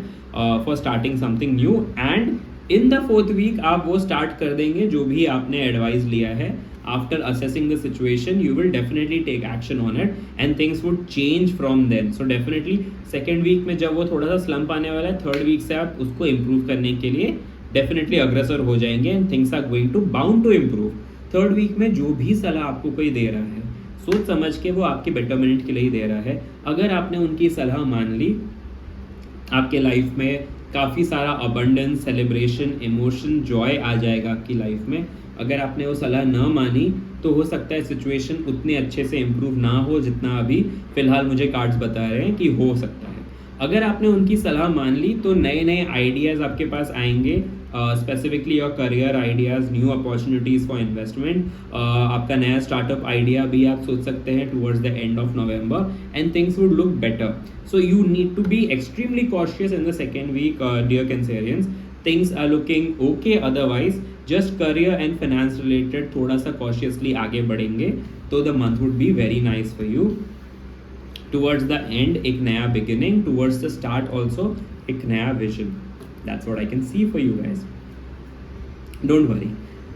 for starting something new. And in the fourth week आप वो स्टार्ट कर देंगे जो भी आपने एडवाइस लिया है. After assessing the situation, you will definitely take action on it and things would change from then. So definitely second week में जब वो थोड़ा सा slump आने वाला है, third week से आप उसको improve करने के लिए definitely अग्रसर हो जाएंगे and things are going to bound to improve. Third week में जो भी सलाह आपको कोई दे रहा है, सोच समझ के वो आपके बेटरमेंट के लिए ही दे रहा है. अगर आपने उनकी सलाह मान ली, आपके लाइफ में काफ़ी सारा अबंडेंस, सेलिब्रेशन, इमोशन, जॉय आ जाएगा आपकी लाइफ में. अगर आपने वो सलाह ना मानी तो हो सकता है सिचुएशन उतने अच्छे से इम्प्रूव ना हो जितना अभी फ़िलहाल मुझे कार्ड्स बता रहे हैं कि हो सकता है. अगर आपने उनकी सलाह मान ली तो नए नए आइडियाज़ आपके पास आएंगे, specifically your career ideas, new opportunities for investment, आपका नया स्टार्टअप आइडिया भी आप सोच सकते हैं towards the end of November, and things would look better. So you need to be extremely cautious in the second week, dear Cancerians. Things are looking okay otherwise. Just career and finance related थोड़ा सा cautiously आगे बढ़ेंगे तो the month would be very nice for you. Towards the end एक नया beginning, towards the start also एक नया vision. That's what I can see for you guys. Don't worry.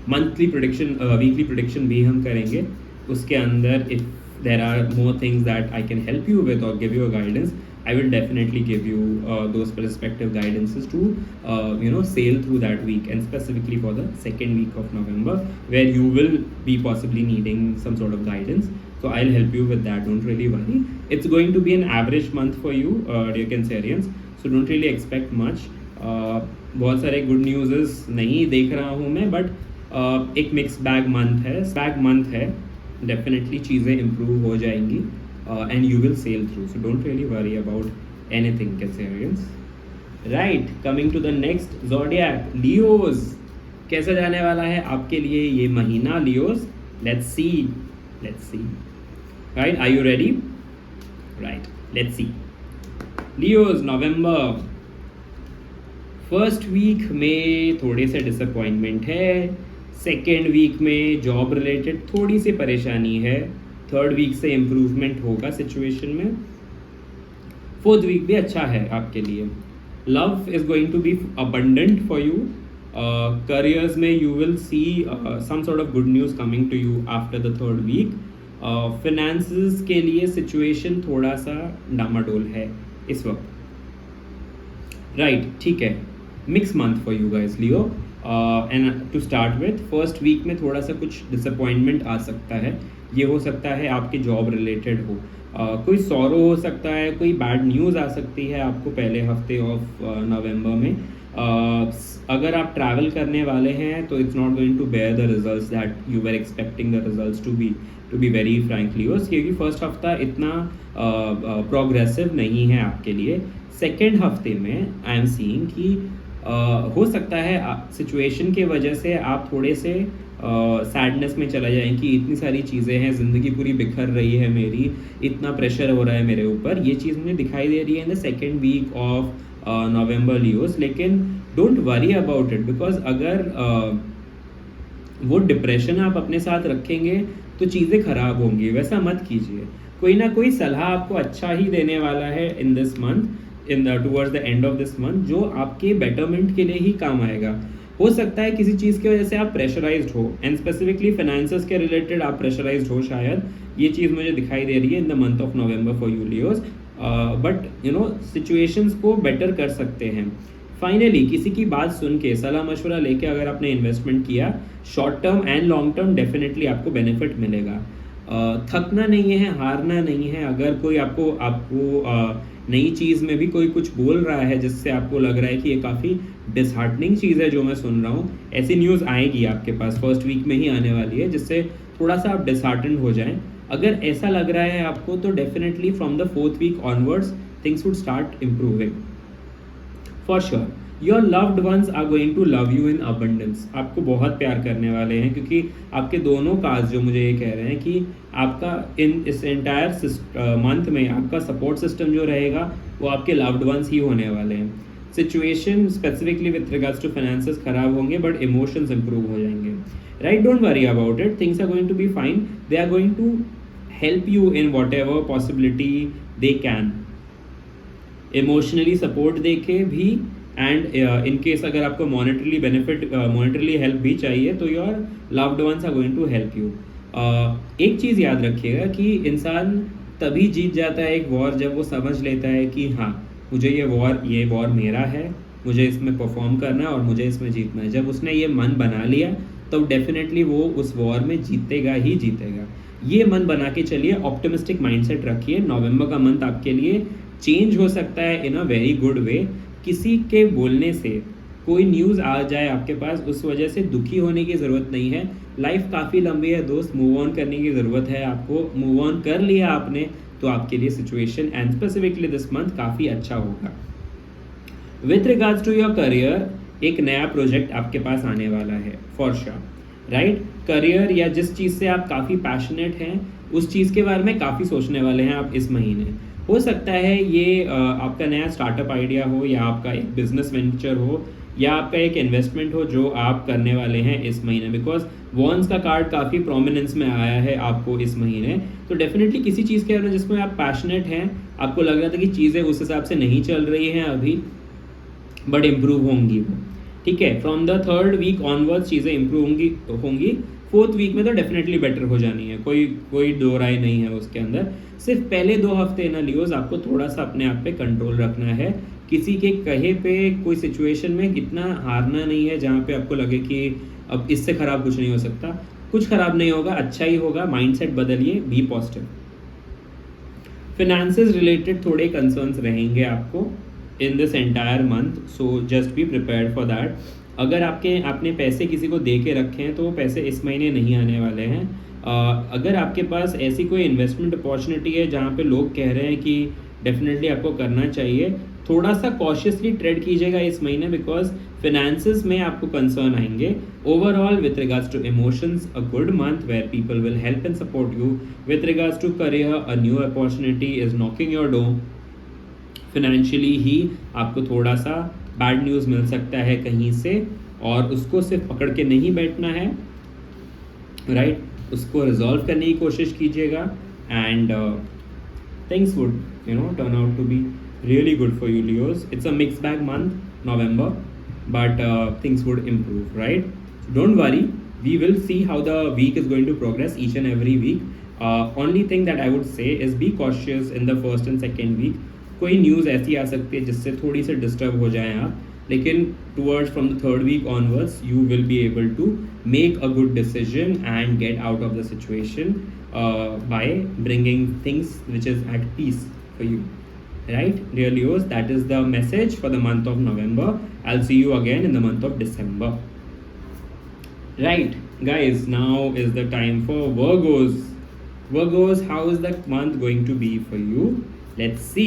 Monthly prediction, weekly prediction भी हम करेंगे. उसके अंदर if there are more things that I can help you with or give you a guidance, I will definitely give you those perspective guidances to sail through that week, and specifically for the second week of November where you will be possibly needing some sort of guidance. So I'll help you with that. Don't really worry. It's going to be an average month for you, dear Cancerians. So don't really expect much. बहुत सारे good news नहीं देख रहा हूँ मैं, but एक mixed bag month है. Definitely चीज़ें improve हो जाएंगी, and you will sail through. So don't really worry about anything, Cancerians. Right, coming to the next zodiac, Leos. कैसा जाने वाला है आपके लिए ये महीना, Leos? Let's see. Right, are you ready? Right, let's see. Leos, November. First week में थोड़े से डिसअपॉइंटमेंट है, सेकेंड वीक में जॉब रिलेटेड थोड़ी सी परेशानी है, थर्ड वीक से इम्प्रूवमेंट होगा सिचुएशन में, फोर्थ वीक भी अच्छा है आपके लिए. Love is going to be abundant for you. Careers में you will see some sort of good news coming to you after the third week. Finances के लिए सिचुएशन थोड़ा सा डामाडोल है इस वक्त. राइट, ठीक है. Mix month for you guys, Leo. And to start with, first week में थोड़ा सा कुछ डिसअपॉइंटमेंट आ सकता है. ये हो सकता है आपके जॉब रिलेटेड हो, कोई सॉरो हो सकता है, कोई बैड न्यूज़ आ सकती है आपको पहले हफ्ते ऑफ नवंबर में. अगर आप ट्रैवल करने वाले हैं तो it's not going to bear the results that you were expecting the results to be very frankly, क्योंकि फर्स्ट हफ्ता इतना प्रोग्रेसिव नहीं है आपके लिए. सेकेंड हफ्ते में आई एम सीइंग कि हो सकता है सिचुएशन के वजह से आप थोड़े से सैडनेस में चला जाएं कि इतनी सारी चीज़ें हैं, ज़िंदगी पूरी बिखर रही है मेरी, इतना प्रेशर हो रहा है मेरे ऊपर. ये चीज़ मुझे दिखाई दे रही है in the second week of November, Leos. लेकिन don't worry about it, because अगर वो डिप्रेशन आप अपने साथ रखेंगे तो चीज़ें ख़राब होंगी. वैसा मत कीजिए. कोई ना कोई सलाह आपको अच्छा ही देने वाला है इन this month, towards the end of this month, जो आपके बेटरमेंट के लिए ही काम आएगा. हो सकता है किसी चीज़ की वजह से आप प्रेशराइज्ड हो, एंड स्पेसिफिकली फाइनेंसेस के रिलेटेड आप प्रेशराइज्ड हो शायद. ये चीज़ मुझे दिखाई दे रही है in the month of November for you Leos. But situations को बेटर कर सकते हैं. फाइनली किसी की बात सुन के, सलाह मशवरा लेके अगर आपने इन्वेस्टमेंट किया, short term and long term definitely आपको बेनिफिट मिलेगा. थकना नहीं है, हारना नहीं है. अगर कोई आपको नई चीज़ में भी कोई कुछ बोल रहा है जिससे आपको लग रहा है कि ये काफ़ी डिसहार्टनिंग चीज़ है जो मैं सुन रहा हूँ, ऐसी न्यूज़ आएगी आपके पास, फर्स्ट वीक में ही आने वाली है, जिससे थोड़ा सा आप डिसहार्टन हो जाएं. अगर ऐसा लग रहा है आपको तो definitely from the fourth week onwards things would start improving for sure. Your loved ones are going to love you in abundance. आपको बहुत प्यार करने वाले हैं, क्योंकि आपके दोनों काज जो मुझे ये कह रहे हैं कि आपका इस एंटायर मंथ में आपका सपोर्ट सिस्टम जो रहेगा वो आपके लव्ड वंस ही होने वाले हैं. Situation specifically with regards to finances खराब होंगे, बट इमोशंस इंप्रूव हो जाएंगे. Right, don't worry about it. Things are going to be fine. They are going to help you in whatever possibility they can. Emotionally support दे के भी, एंड इन केस अगर आपको मॉनेटरली हेल्प भी चाहिए तो your loved ones are going to help you. एक चीज़ याद रखिएगा कि इंसान तभी जीत जाता है एक वॉर जब वो समझ लेता है कि हाँ, मुझे ये वॉर मेरा है, मुझे इसमें परफॉर्म करना है और मुझे इसमें जीतना है. जब उसने ये मन बना लिया तो डेफिनेटली वो उस वॉर में जीतेगा ही जीतेगा. ये मन बना के चलिए, ऑप्टिमिस्टिक माइंडसेट रखिए. नवंबर का मंथ आपके लिए चेंज हो सकता है इन अ वेरी गुड वे. किसी के बोलने से कोई न्यूज़ आ जाए आपके पास, उस वजह से दुखी होने की ज़रूरत नहीं है. लाइफ काफ़ी लंबी है दोस्त, मूव ऑन करने की ज़रूरत है आपको. मूव ऑन कर लिया आपने तो आपके लिए situation and specifically this month काफ़ी अच्छा होगा. With regards to your career, एक नया प्रोजेक्ट आपके पास आने वाला है फॉर श्योर, राइट। करियर या जिस चीज़ से आप काफ़ी पैशनेट हैं उस चीज़ के बारे में काफ़ी सोचने वाले हैं आप इस महीने। हो सकता है ये आपका नया स्टार्टअप आइडिया हो, या आपका एक बिजनेस वेंचर हो, या आपका एक इन्वेस्टमेंट हो जो आप करने वाले हैं इस महीने, बिकॉज वॉन्स का कार्ड काफ़ी प्रोमिनेंस में आया है आपको इस महीने। तो डेफिनेटली किसी चीज़ के बारे में जिसमें आप पैशनेट हैं, आपको लग रहा था कि चीज़ें उस हिसाब से नहीं चल रही हैं अभी, बट इम्प्रूव होंगी वो, ठीक है। From the third week onwards चीज़ें इम्प्रूव होंगी। फोर्थ वीक में तो डेफिनेटली बेटर हो जानी है, कोई दो राय नहीं है उसके अंदर। सिर्फ पहले 2 हफ्ते ना लियोज आपको थोड़ा सा अपने आप पे कंट्रोल रखना है। किसी के कहे पे कोई सिचुएशन में इतना हारना नहीं है जहाँ पे आपको लगे कि अब इससे ख़राब कुछ नहीं हो सकता। कुछ ख़राब नहीं होगा, अच्छा ही होगा। माइंडसेट बदलिए, बी पॉजिटिव। फिनेंसेस रिलेटेड थोड़े कंसर्न्स रहेंगे आपको in this entire month, so just be prepared for that. अगर आपने पैसे किसी को दे के रखे हैं तो वो पैसे इस महीने नहीं आने वाले हैं। अगर आपके पास ऐसी कोई इन्वेस्टमेंट अपॉर्चुनिटी है जहाँ पे लोग कह रहे हैं कि डेफिनेटली आपको करना चाहिए, थोड़ा सा कॉशियसली ट्रेड कीजिएगा इस महीने, बिकॉज फिनेंसेस में आपको कंसर्न आएंगे। Overall with regards to emotions a good month where people will help and support you. With regards to career a new opportunity is knocking your door. Financially ही आपको थोड़ा सा बैड न्यूज़ मिल सकता है कहीं से, और उसको सिर्फ पकड़ के नहीं बैठना है, राइट। उसको रिजॉल्व करने की कोशिश कीजिएगा, and things would turn out to be really good for you Leos. It's a mixed bag month, November, but things would improve, right? So don't worry, we will see how the week is going to progress each and every week. Only thing that I would say is be cautious in the first and second week. कोई न्यूज़ ऐसी आ सकती है जिससे थोड़ी सी डिस्टर्ब हो जाएं आप, लेकिन towards from the third week onwards you will be able to make a good decision and get out of the situation by bringing things which is at peace for you. Right, dear Leos, that is the message for the month of November. I'll see you again in the month of December. Right, guys, now is the time for Virgos. Virgos, how is that month going to be for you? Let's see.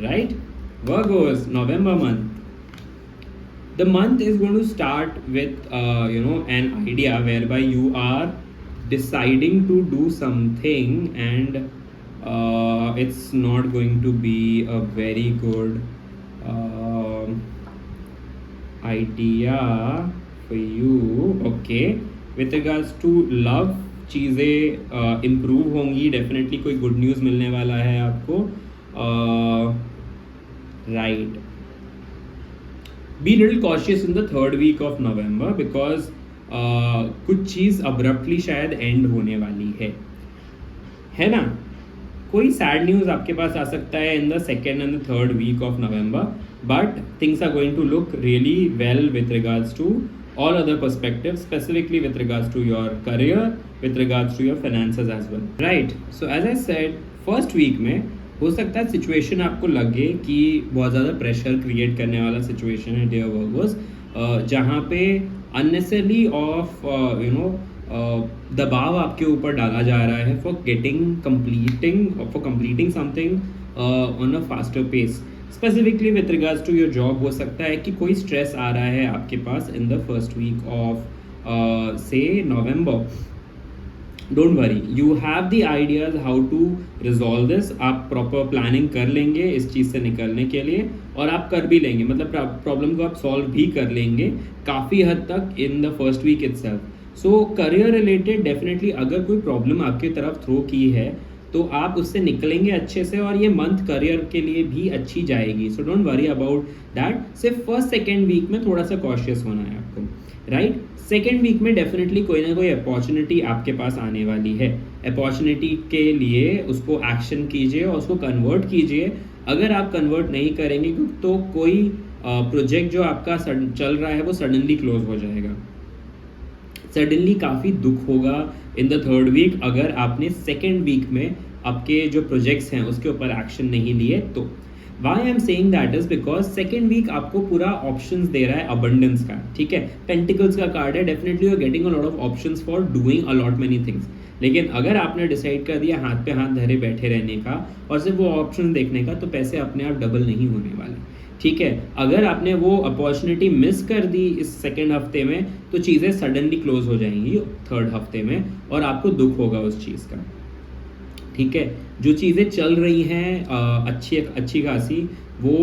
Right, Virgos, November month. The month is going to start with an idea whereby you are deciding to do something, and it's not going to be a very good idea for you. Okay, with regards to love, चीज़ें improve होंगी, definitely कोई good news मिलने वाला है आपको, right. Be little cautious in the third week of November because कुछ चीज़ abruptly शायद end होने वाली है ना। कोई सैड न्यूज़ आपके पास आ सकता है in the second and the third week of November, but things are going to look really well with regards to all other perspectives, specifically with regards to your career, with regards to your finances as well, right? So as I said, first week में हो सकता है सिचुएशन आपको लगे कि बहुत ज़्यादा प्रेशर क्रिएट करने वाला सिचुएशन है डियर वर्गोस, जहाँ पे अननेसेसरली ऑफ दबाव आपके ऊपर डाला जा रहा है for completing something on a faster pace. Specifically with regards to your job हो सकता है कि कोई स्ट्रेस आ रहा है आपके पास in the first week of से November. Don't worry, you have the ideas how to resolve this. आप प्रॉपर प्लानिंग कर लेंगे इस चीज़ से निकलने के लिए, और आप कर भी लेंगे, मतलब प्रॉब्लम को आप सॉल्व भी कर लेंगे काफ़ी हद तक in the first week itself. So career related definitely अगर कोई प्रॉब्लम आपकी तरफ थ्रो की है तो आप उससे निकलेंगे अच्छे से, और ये मंथ करियर के लिए भी अच्छी जाएगी। सो डोंट वरी अबाउट दैट। सिर्फ फर्स्ट सेकेंड वीक में थोड़ा सा कॉशियस होना है आपको, राइट। सेकेंड वीक में डेफिनेटली कोई ना कोई अपॉर्चुनिटी आपके पास आने वाली है। अपॉर्चुनिटी के लिए उसको एक्शन कीजिए और उसको कन्वर्ट कीजिए। अगर आप कन्वर्ट नहीं करेंगे तो कोई प्रोजेक्ट जो आपका चल रहा है वो सडनली क्लोज हो जाएगा। सडनली काफ़ी दुख होगा इन द थर्ड वीक अगर आपने सेकेंड वीक में आपके जो प्रोजेक्ट्स हैं उसके ऊपर एक्शन नहीं लिए तो। Why I am saying that is because second week आपको पूरा ऑप्शंस दे रहा है अबंडेंस का, ठीक है। पेंटिकल्स का कार्ड है, definitely you are getting a lot of options for doing a lot many things. लेकिन अगर आपने डिसाइड कर दिया हाथ पे हाथ धरे बैठे रहने का और सिर्फ वो ऑप्शन देखने का, तो पैसे अपने आप डबल नहीं होने वाले, ठीक है, अगर आपने वो अपॉर्चुनिटी मिस कर दी इस सेकेंड हफ्ते में तो चीज़ें सडनली क्लोज हो जाएंगी थर्ड हफ्ते में और आपको दुख होगा उस चीज़ का। ठीक है, जो चीज़ें चल रही हैं अच्छी अच्छी खासी वो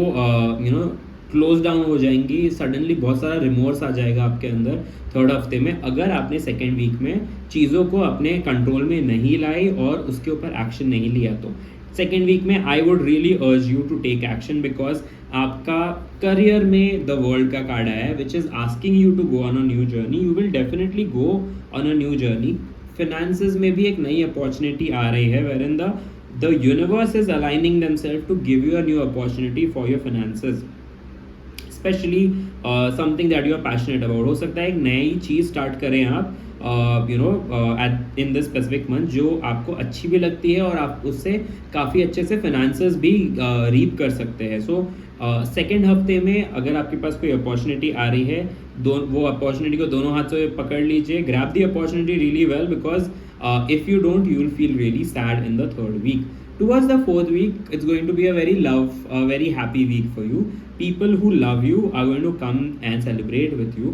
क्लोज डाउन हो जाएंगी। सडनली बहुत सारा रिमोर्स आ जाएगा आपके अंदर थर्ड हफ्ते में अगर आपने सेकेंड वीक में चीज़ों को अपने कंट्रोल में नहीं लाई और उसके ऊपर एक्शन नहीं लिया। तो सेकेंड वीक में I would really urge you to take action because आपका करियर में द वर्ल्ड का कार्ड आया है which is asking you to go on a new journey. You will definitely go on a new journey. Finances में भी एक नई अपॉर्चुनिटी आ रही है where in the universe is aligning themselves to give you a new opportunity for your finances, specially something that you are passionate about. हो सकता है एक नई चीज़ स्टार्ट करें आप at in this specific month जो आपको अच्छी भी लगती है और आप उससे काफ़ी अच्छे से फिनेंसेस भी रीप कर सकते हैं। सो सेकेंड हफ्ते में अगर आपके पास कोई अपॉर्चुनिटी आ रही है वो अपॉर्चुनिटी को दोनों हाथ से पकड़ लीजिए। Grab the opportunity really well because if you don't you will feel really sad in the third week. Towards the fourth week, it's going to be a very happy week for you. People who love you are going to come and celebrate with you.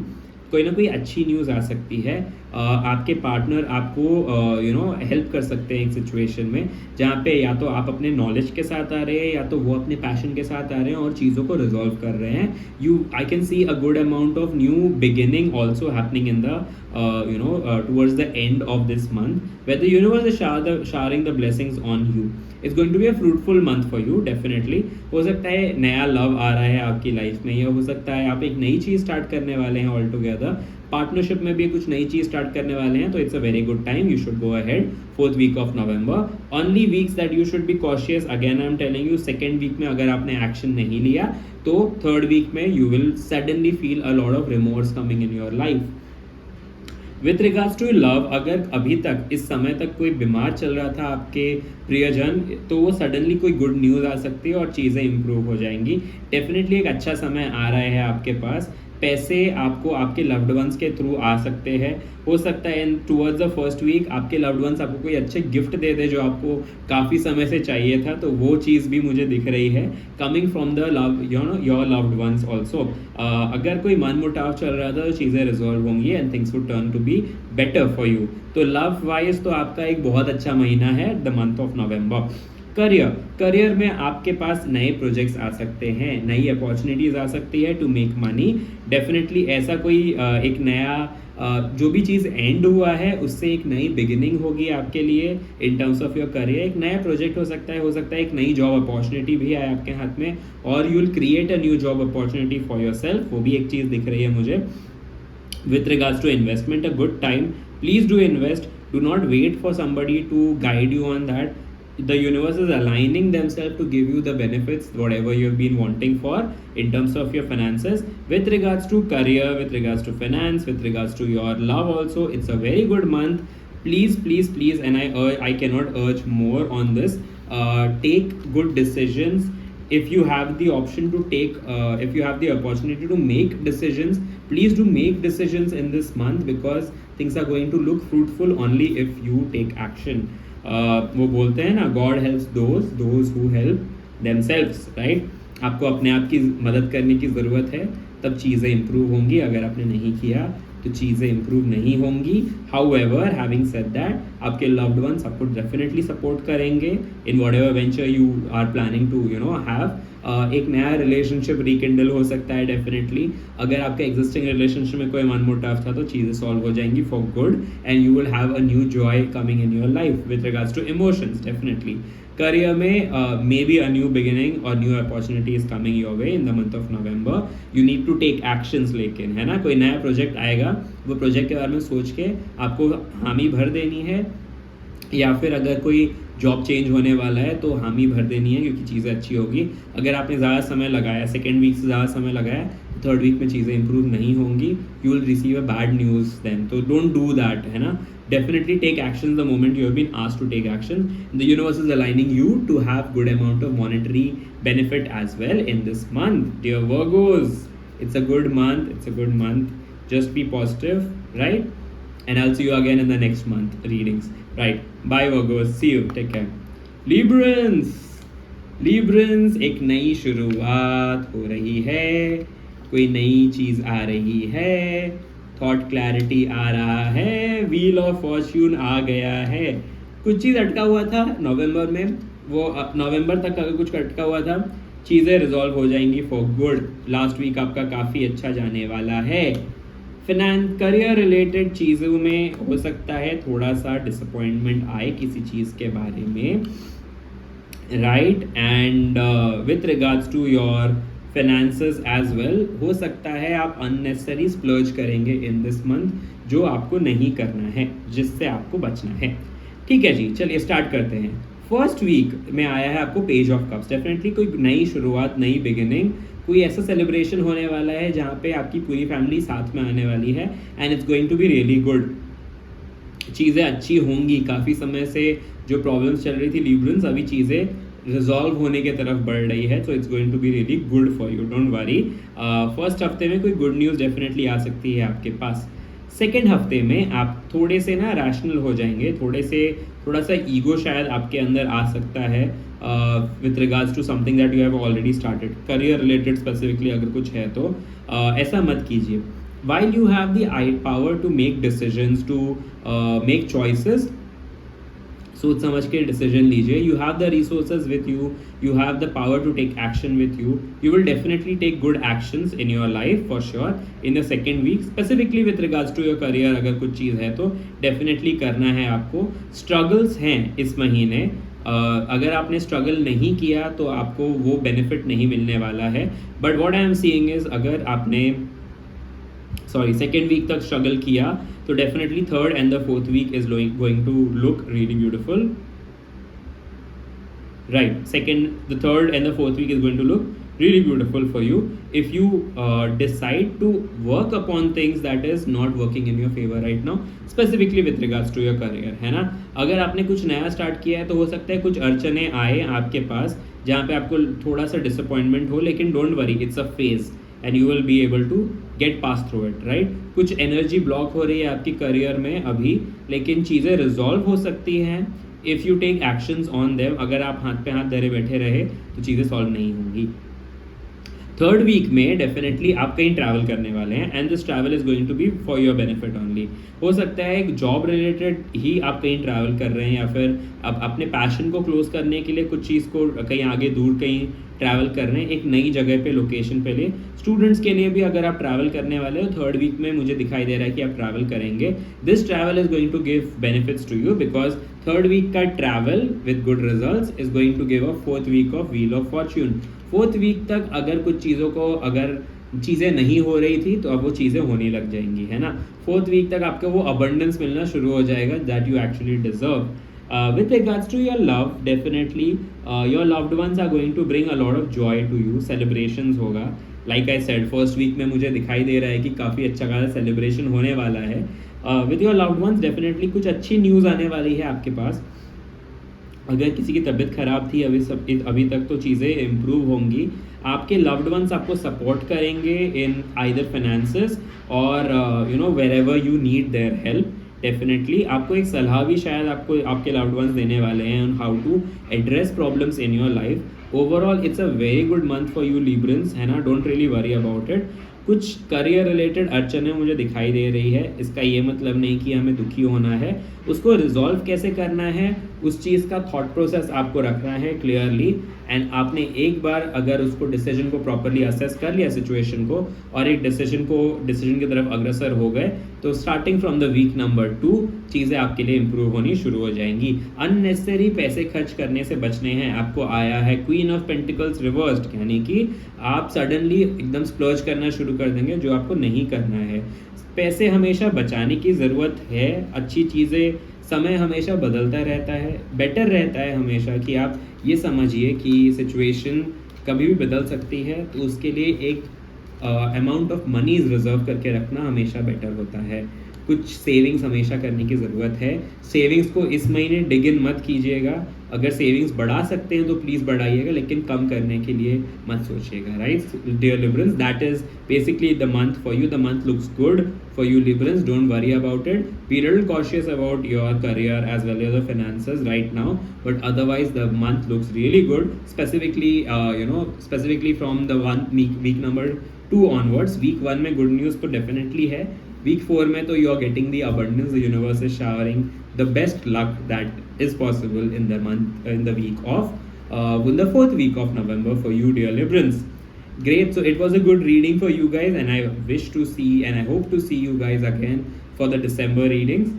कोई ना कोई अच्छी न्यूज़ आ सकती है। आपके पार्टनर आपको हेल्प कर सकते हैं एक सिचुएशन में जहाँ पे या तो आप अपने नॉलेज के साथ आ रहे हैं या तो वो अपने पैशन के साथ आ रहे हैं और चीज़ों को रिजॉल्व कर रहे हैं। आई can C a good amount of new beginning also happening in the towards the end of this month where the universe is showering the blessings on you. It's going to be a fruitful month for you definitely. हो सकता है नया लव आ रहा है आपकी लाइफ में या हो सकता है आप एक नई चीज़ स्टार्ट करने वाले हैं ऑल टुगेदर। पार्टनरशिप में भी कुछ नई चीज़ स्टार्ट करने वाले हैं तो it's a very good time. You should go ahead fourth week of November. Only weeks that you should be cautious again I am telling you second week में अगर आपने एक्शन नहीं लिया तो थर्ड वीक में you will suddenly feel a lot of remorse coming in your life. With regards to love, अगर अभी तक इस समय तक कोई बीमार चल रहा था आपके प्रियजन तो वो सडनली कोई गुड न्यूज़ आ सकती है और चीज़ें इंप्रूव हो जाएंगी। डेफिनेटली एक अच्छा समय आ रहा है आपके पास। पैसे आपको आपके लव्ड वंस के थ्रू आ सकते हैं। हो सकता है in towards the first week आपके लव्ड वंस आपको कोई अच्छे गिफ्ट दे दे जो आपको काफ़ी समय से चाहिए था, तो वो चीज़ भी मुझे दिख रही है coming from the love your loved once also. अगर कोई मन मुटाव चल रहा था तो चीज़ें रिजॉल्व होंगी and things would turn to be better for you. तो लव वाइज तो आपका एक बहुत अच्छा महीना है the month of November. Career में आपके पास नए प्रोजेक्ट्स आ सकते हैं, नई अपॉर्चुनिटीज़ आ सकती है टू मेक मनी। डेफिनेटली ऐसा कोई एक नया जो भी चीज़ एंड हुआ है उससे एक नई बिगिनिंग होगी आपके लिए इन टर्म्स ऑफ योर करियर। एक नया प्रोजेक्ट हो सकता है एक नई जॉब अपॉर्चुनिटी भी आए आपके हाथ में और you will create a new job opportunity for your self. वो भी एक चीज़ दिख रही है मुझे। With regards to investment, a good time, please do invest. Do not wait for somebody to guide you on that. The universe is aligning themselves to give you the benefits whatever you've been wanting for in terms of your finances. With regards to career, with regards to finance, with regards to your love also, it's a very good month. Please, and I cannot urge more on this. Take good decisions. If you have the option to take if you have the opportunity to make decisions, please do make decisions in this month because things are going to look fruitful only if you take action. वो बोलते हैं ना, God helps those who help themselves, right? आपको अपने आप की मदद करने की ज़रूरत है तब चीज़ें इम्प्रूव होंगी। अगर आपने नहीं किया तो चीज़ें इम्प्रूव नहीं होंगी। हाउएवर हैविंग सेड दैट, आपके लव्ड वंस आपको डेफिनेटली सपोर्ट करेंगे in whatever venture you are planning to have. एक नया रिलेशनशिप रिकिंडल हो सकता है डेफिनेटली। अगर आपके एग्जिस्टिंग रिलेशनशिप में कोई मनमुटाव था तो चीज़ें सॉल्व हो जाएंगी for good and you will have a new joy coming in your life with regards to emotions. Definitely career में maybe a new beginning और new opportunity is coming your way in the month of November. You need to take actions, लेकिन है ना, कोई नया प्रोजेक्ट आएगा वो प्रोजेक्ट के बारे में सोच के आपको हामी भर देनी है, या फिर अगर कोई जॉब चेंज होने वाला है तो हामी भर देनी है क्योंकि चीज़ें अच्छी होगी। अगर आपने ज़्यादा समय लगाया, सेकेंड वीक से ज़्यादा समय लगाया तो थर्ड वीक में चीज़ें इंप्रूव नहीं होंगी। You will receive a bad news then, तो डोंट डू दैट, है ना। Definitely take action the moment you have been asked to take action. The universe is aligning you to have good amount of monetary benefit as well in this month. Dear Virgos, it's a good month. It's a good month. Just be positive, right? And I'll see you again in the next month readings. Right. Bye Virgos. See you. Take care. Librans. Librans, एक नई शुरुआत हो रही है, कोई नई चीज़ आ रही है, थॉट क्लैरिटी आ रहा है, व्हील ऑफ फॉर्च्यून आ गया है। कुछ चीज़ अटका हुआ था नवंबर में, वो नवंबर तक अगर कुछ अटका हुआ था, चीज़ें रिजॉल्व हो जाएंगी फॉर गुड। लास्ट वीक आपका काफ़ी अच्छा जाने वाला है। फिनेंस करियर रिलेटेड चीज़ों में हो सकता है थोड़ा सा डिसअपॉइंटमेंट आए किसी चीज़ के बारे में, right. And with regards to your finances as well, हो सकता है आप अननेसेसरी स्प्लर्ज करेंगे इन दिस मंथ, जो आपको नहीं करना है, जिससे आपको बचना है। ठीक है जी, चलिए स्टार्ट करते हैं। फर्स्ट वीक में आया है आपको पेज ऑफ कप्स। डेफिनेटली कोई नई शुरुआत, नई बिगिनिंग, कोई ऐसा सेलिब्रेशन होने वाला है जहाँ पे आपकी पूरी फैमिली साथ में आने वाली है and it's going to be really good. चीज़ें अच्छी होंगी। काफ़ी समय से जो प्रॉब्लम्स चल रही थी लिब्रंस, अभी चीज़ें रिजॉल्व होने की तरफ बढ़ रही है, तो it's going to be really good for you, don't worry. First हफ्ते में कोई गुड न्यूज़ डेफिनेटली आ सकती है आपके पास। सेकेंड हफ्ते में आप थोड़े से ना रैशनल हो जाएंगे, थोड़ा सा ईगो शायद आपके अंदर आ सकता है with regards to something that you have already started. Career related specifically अगर कुछ है तो ऐसा मत कीजिए। While you have the power to make decisions, to make choices, सोच समझ के डिसीजन लीजिए। You have the resources with you have the power to take action with you will definitely take good actions in your life for sure in the second week. Specifically with regards to your career अगर कुछ चीज़ है तो डेफिनेटली करना है आपको। स्ट्रगल्स हैं इस महीने, अगर आपने स्ट्रगल नहीं किया तो आपको वो बेनिफिट नहीं मिलने वाला है। But what I am seeing is, अगर आपने सेकेंड वीक तक स्ट्रगल किया तो definitely third and the fourth week is going to look really beautiful, right. The third and the fourth week is going to look really beautiful for you if you decide to work upon things that is not working in your favor right now, specifically with regards to your career, है ना। अगर आपने कुछ नया स्टार्ट किया है तो हो सकता है कुछ अड़चने आए आपके पास जहाँ पे आपको थोड़ा सा डिसअपॉइंटमेंट हो, लेकिन don't worry, it's a phase and you will be able to get pass through it, right. कुछ एनर्जी ब्लॉक हो रही है आपकी करियर में अभी, लेकिन चीज़ें रिजॉल्व हो सकती हैं if you take actions on them. अगर आप हाथ पे हाथ धरे बैठे रहे तो चीज़ें सॉल्व नहीं होंगी। थर्ड वीक में डेफिनेटली आप कहीं ट्रैवल करने वाले हैं and this travel is going to be for your benefit only. हो सकता है एक जॉब रिलेटेड ही आप कहीं ट्रैवल कर रहे हैं, या फिर आप अपने पैशन को क्लोज करने के लिए कुछ चीज़ को कहीं आगे दूर कहीं ट्रैवल कर रहे हैं, एक नई जगह पे, लोकेशन पे ले। स्टूडेंट्स के लिए भी अगर आप ट्रैवल करने वाले हो, थर्ड वीक में मुझे दिखाई दे रहा है कि आप ट्रैवल करेंगे। This travel is going to give benefits to you because third week का travel with good results is going to give a fourth week of wheel of fortune. Fourth week तक अगर कुछ चीज़ों को, अगर चीज़ें नहीं हो रही थी तो अब वो चीज़ें होने लग जाएंगी, है ना। फोर्थ वीक तक आपको वो अबंडेंस मिलना शुरू हो जाएगा that you actually deserve. With regards to your love, definitely your loved ones are going to bring a lot of joy to you. Celebrations होगा, like I said, first week में मुझे दिखाई दे रहा है कि काफ़ी अच्छा खासा सेलिब्रेशन होने वाला है। With your loved ones definitely कुछ अच्छी न्यूज़ आने वाली है आपके पास। अगर किसी की तबीयत ख़राब थी अभी तक तो चीज़ें इम्प्रूव होंगी। आपके लव्ड वंस आपको सपोर्ट करेंगे इन आइदर फाइनेंसेस और you know wherever you need their help. Definitely आपको एक सलाह भी शायद आपको आपके लव्ड वंस देने वाले हैं on how to address problems in your life. Overall it's a very good month for you Librans, है ना। Don't really worry about it. कुछ करियर रिलेटेड अड़चनें मुझे दिखाई दे रही है, इसका ये मतलब नहीं कि हमें दुखी होना है। उसको रिजॉल्व कैसे करना है, उस चीज़ का थॉट प्रोसेस आपको रखना है क्लियरली, एंड आपने एक बार अगर उसको डिसीजन को प्रॉपरली असेस कर लिया सिचुएशन को और एक डिसीजन की तरफ अग्रसर हो गए, तो starting from the week number 2 चीज़ें आपके लिए इंप्रूव होनी शुरू हो जाएंगी। अननेसेसरी पैसे खर्च करने से बचने हैं। आपको आया है क्वीन ऑफ पेंटिकल्स रिवर्स्ड, यानी कि आप सडनली एकदम स्प्लर्ज करना शुरू कर देंगे, जो आपको नहीं करना है। पैसे हमेशा बचाने की ज़रूरत है। अच्छी चीज़ें, समय हमेशा बदलता रहता है। बेटर रहता है हमेशा कि आप ये समझिए कि सिचुएशन कभी भी बदल सकती है, तो उसके लिए एक अमाउंट ऑफ मनी रिजर्व करके रखना हमेशा बेटर होता है। कुछ सेविंग्स हमेशा करने की ज़रूरत है। सेविंग्स को इस महीने डिग इन मत कीजिएगा। अगर सेविंग्स बढ़ा सकते हैं तो प्लीज़ बढ़ाइएगा, लेकिन कम करने के लिए मत सोचिएगा, right dear Librans. That is basically the month for you. The month looks good for you Librans. Don't worry about it. Be a little cautious about your career as well as the finances right now, but otherwise the month looks really good. Specifically specifically from the week number 2 onwards. Week 1 में good news तो definitely है. Week 4 में तो you are getting the abundance. The universe is showering the best luck that is possible in the month, in the week of in the 4th week of November for you dear Librans. Great. So it was a good reading for you guys, and I wish to see and I hope to see you guys again for the December readings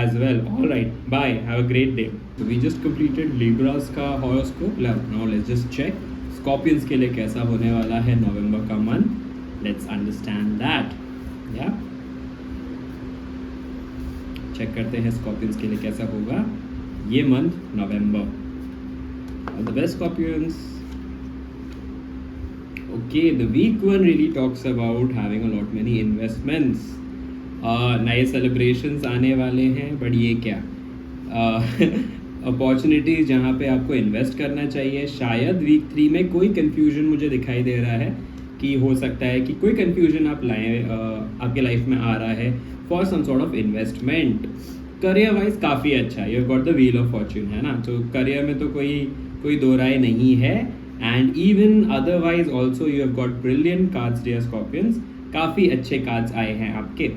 as well. All right. Bye. Have a great day. So we just completed Libras का horoscope. Now let's just check Scorpions के लिए कैसा होने वाला है November का month. Let's understand that. Yeah. Check करते हैं Scorpions के लिए कैसा होगा ये month November. All the best, Scorpions. Okay, the week 1 really talks about having a lot many investments. नए celebrations आने वाले हैं, but ये क्या अपॉर्चुनिटीज जहाँ पे आपको इन्वेस्ट करना चाहिए. शायद वीक 3 में कोई कन्फ्यूजन मुझे दिखाई दे रहा है कि हो सकता है कि कोई कन्फ्यूजन आप लाएँ आपके लाइफ में आ रहा है for some sort of investment. Career wise काफ़ी अच्छा है. You got the wheel of fortune, है ना. तो करियर में तो कोई दो राय नहीं है. And even otherwise also you have got brilliant cards dear Scorpions. काफ़ी अच्छे कार्ड्स आए हैं आपके.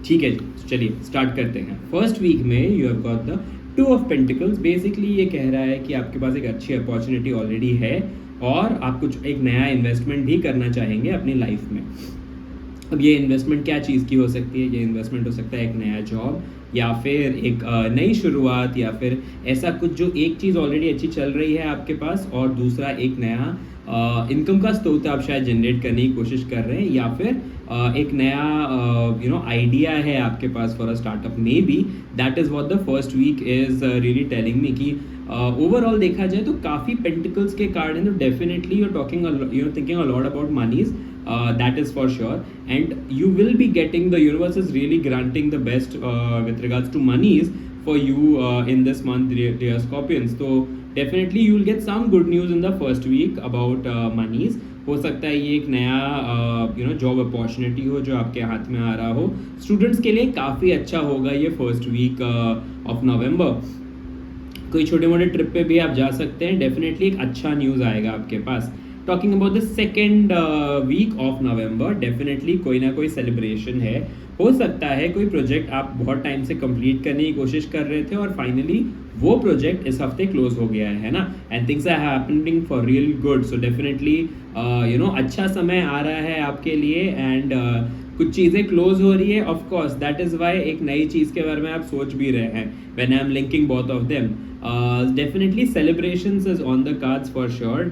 ठीक है, चलिए स्टार्ट करते हैं. फर्स्ट वीक में you have got the 2 of pentacles. Basically ये कह रहा है कि आपके पास एक अच्छी अपॉर्चुनिटी ऑलरेडी है और आप कुछ एक नया इन्वेस्टमेंट भी करना चाहेंगे अपनी लाइफ में. अब ये इन्वेस्टमेंट क्या चीज़ की हो सकती है? ये इन्वेस्टमेंट हो सकता है एक नया जॉब, या फिर एक नई शुरुआत, या फिर ऐसा कुछ जो एक चीज़ ऑलरेडी अच्छी चल रही है आपके पास और दूसरा एक नया इनकम का स्रोत आप शायद जनरेट करने की कोशिश कर रहे हैं, या फिर एक नया आइडिया है आपके पास for a startup. Maybe that is what the first week is really telling me कि ओवरऑल देखा जाए तो काफ़ी पेंटिकल्स के कार्ड हैं. तो definitely you are thinking a lot about monies. That is for sure, and you will be getting, the universe is really granting the best with regards to monies for you in this month, dear Scorpions. So definitely you will get some good news in the first week about monies. हो सकता है ये एक नया जॉब अपॉर्चुनिटी हो जो आपके हाथ में आ रहा हो. स्टूडेंट्स के लिए काफ़ी अच्छा होगा ये फर्स्ट वीक ऑफ नवंबर. कोई छोटे मोटे ट्रिप पे भी आप जा सकते हैं. डेफिनेटली एक अच्छा न्यूज़ आएगा आपके पास. Talking about the second week of November, definitely कोई ना कोई सेलिब्रेशन है. हो सकता है कोई प्रोजेक्ट आप बहुत टाइम से कंप्लीट करने की कोशिश कर रहे थे और फाइनली वो प्रोजेक्ट इस हफ्ते क्लोज हो गया है ना. And things are happening for real good. So definitely अच्छा समय आ रहा है आपके लिए एंड कुछ चीज़ें क्लोज हो रही है. Of course that is why एक नई चीज़ के बारे में आप सोच भी रहे हैं. When I am linking both of them, definitely celebrations is on the cards for sure.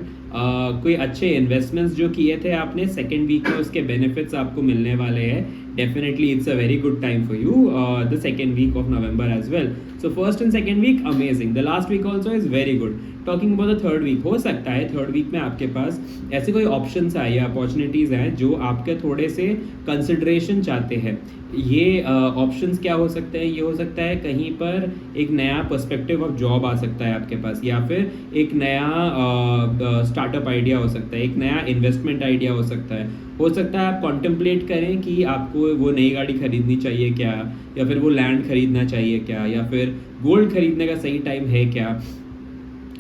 कोई अच्छे इन्वेस्टमेंट्स जो किए थे आपने सेकेंड वीक में, उसके बेनिफिट्स आपको मिलने वाले हैं. Definitely it's a very good time for you the second week of November as well. So first and second week amazing. The last week also is very good. Talking about the third week, हो सकता है थर्ड वीक में आपके पास ऐसे कोई ऑप्शंस आए या अपॉर्चुनिटीज़ हैं जो आपके थोड़े से कंसिडरेशन चाहते हैं. ये ऑप्शंस क्या हो सकते हैं? ये हो सकता है कहीं पर एक नया पर्सपेक्टिव ऑफ जॉब आ सकता है आपके पास, या फिर एक नया स्टार्टअप आइडिया हो सकता है, एक नया इन्वेस्टमेंट आइडिया हो सकता है. हो सकता है आप कॉन्टेम्पलेट करें कि आपको वो नई गाड़ी खरीदनी चाहिए क्या, या फिर वो लैंड खरीदना चाहिए क्या, या फिर गोल्ड खरीदने का सही टाइम है क्या.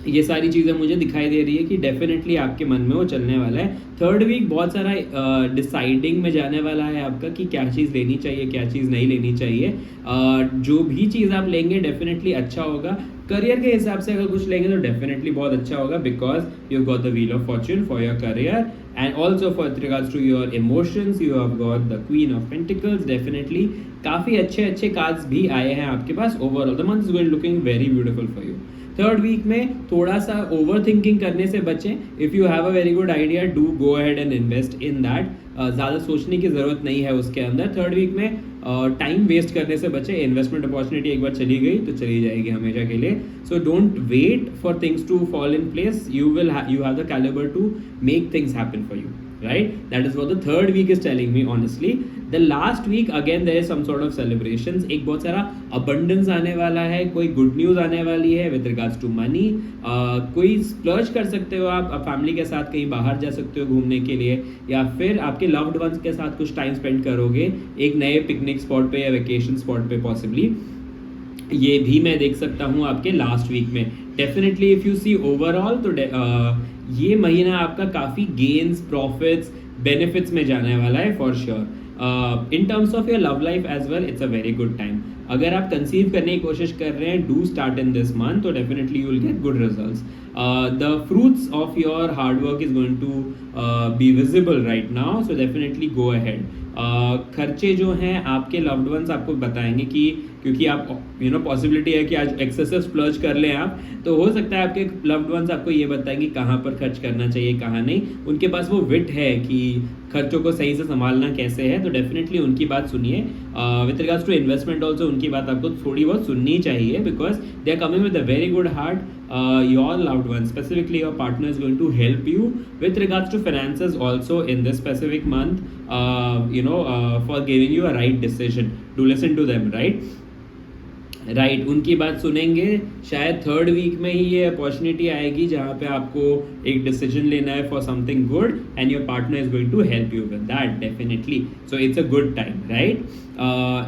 ये सारी चीज़ें मुझे दिखाई दे रही है कि डेफिनेटली आपके मन में वो चलने वाला है. थर्ड वीक बहुत सारा डिसाइडिंग में जाने वाला है आपका कि क्या चीज़ लेनी चाहिए, क्या चीज़ नहीं लेनी चाहिए. जो भी चीज़ आप लेंगे डेफिनेटली अच्छा होगा. करियर के हिसाब से अगर कुछ लेंगे तो डेफिनेटली बहुत अच्छा होगा, because you got the wheel of fortune for your career and also for regards to your emotions you have got the queen of pentacles. Definitely काफ़ी अच्छे कार्ड्स भी आए हैं आपके पास. Overall the month is going looking very beautiful for you. Third week में थोड़ा सा ओवर थिंकिंग करने से बचें. If you have a very good idea, do go ahead and invest in that. ज़्यादा सोचने की ज़रूरत नहीं है उसके अंदर. थर्ड वीक में टाइम वेस्ट करने से बचें. इन्वेस्टमेंट अपॉर्चुनिटी एक बार चली गई तो चली जाएगी हमेशा के लिए. So don't wait for things to fall in place. You have the calibre to make things happen for you. right? That is what the third week is telling me, honestly. The last week again there is some sort of celebrations, एक बहुत सारा abundance आने वाला है, कोई good news आने वाली है with regards to money, कोई splurge कर सकते हो आप फैमिली के साथ कहीं बाहर जा सकते हो घूमने के लिए, या फिर आपके loved ones के साथ कुछ टाइम स्पेंड करोगे एक नए पिकनिक स्पॉट पे या वेकेशन स्पॉट पे पॉसिबली, ये भी मैं देख सकता हूँ आपके लास्ट वीक में। Definitely if you see overall तो ये महीना आपका काफ़ी गेन्स, प्रॉफिट्स, बेनिफिट्स में जाने वाला है for sure. In terms of your love life as well it's a very good time. अगर आप कंसीव करने की कोशिश कर रहे हैं, do start in this month, तो definitely you will get good results. The fruits of your hard work is going to be visible right now, so definitely go ahead. खर्चे जो हैं आपके लव्ड वंस आपको बताएंगे कि, क्योंकि आप पॉसिबिलिटी है कि आज एक्सेसिव स्प्लर्ज कर लें आप, तो हो सकता है आपके लव्ड वंस आपको ये बताएंगे कहाँ पर खर्च करना चाहिए कहाँ नहीं। उनके पास वो विट है कि खर्चों को सही से संभालना कैसे है, तो डेफिनेटली उनकी बात सुनिए। With regards to investment also उनकी बात आपको थोड़ी बहुत सुननी चाहिए, because they are coming with a very good heart. Your loved one, specifically your partner, is going to help you with regards to finances also in this specific month, for giving you a right decision. Do listen to them, right? Right, उनकी बात सुनेंगे। शायद थर्ड वीक में ही ये अपॉर्चुनिटी आएगी जहाँ पे आपको एक डिसीजन लेना है for something good, and your partner is going to help you with that definitely. So it's a good time, right?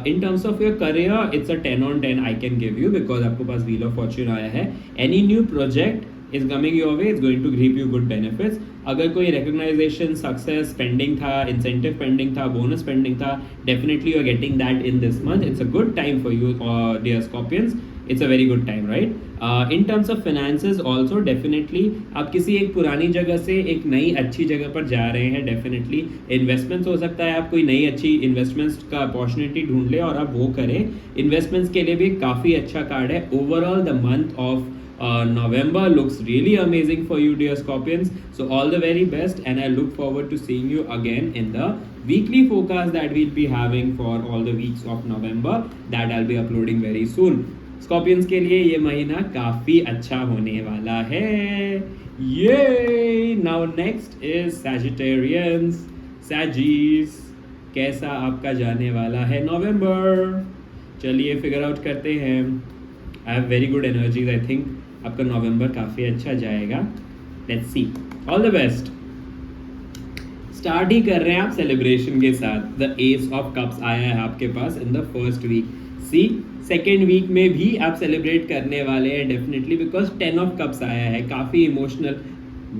In terms of your career it's a 10 on 10 I can give you, because आपके पास व्हील ऑफ फॉर्च्यून आया है। Any new project is coming your way, is going to reap you good benefits. अगर कोई recognition, success pending था, incentive pending था, bonus pending था, definitely you are getting that in this month. It's a good time for you, dear Scorpions. It's a very good time, right? In terms of finances also definitely आप किसी एक पुरानी जगह से एक नई अच्छी जगह पर जा रहे हैं, definitely investments हो सकता है, आप कोई नई अच्छी investments का opportunity ढूंढ ले और आप वो करें। investments के लिए भी काफ़ी अच्छा कार्ड है। Overall the month of November looks really amazing for you, dear Scorpions. So all the very best, and I look forward to seeing you again in the weekly forecast that we'll be having for all the weeks of November, that I'll be uploading very soon. Scorpions के लिए ये महीना काफ़ी अच्छा होने वाला है। Yay! Now next is Sagittarians. Saggies, कैसा आपका जाने वाला है नवंबर? चलिए फिगर आउट करते हैं। I have very good energies, I think आपका नवंबर काफ़ी अच्छा जाएगा। Let's see, all the best. Start ही कर रहे हैं आप सेलिब्रेशन के साथ। द एस ऑफ कप्स आया है आपके पास in the first week. See, second week में भी आप सेलिब्रेट करने वाले हैं डेफिनेटली, बिकॉज 10 ऑफ कप्स आया है, काफ़ी इमोशनल।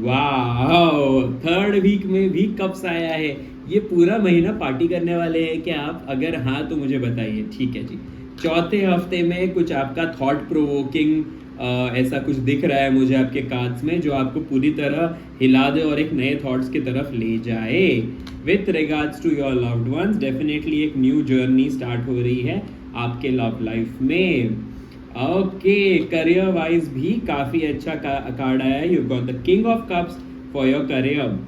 वाह, थर्ड वीक में भी कप्स आया है। ये पूरा महीना पार्टी करने वाले हैं क्या आप? अगर हाँ तो मुझे बताइए। ठीक है जी। चौथे हफ्ते में कुछ आपका थॉट प्रोवोकिंग ऐसा कुछ दिख रहा है मुझे आपके कार्ड्स में, जो आपको पूरी तरह हिला दे और एक नए थॉट्स की तरफ ले जाए। With regards to your loved ones, definitely एक न्यू जर्नी स्टार्ट हो रही है आपके लव लाइफ में। ओके, करियर वाइज भी काफ़ी अच्छा कार्ड आया है। You got the king of cups for your career.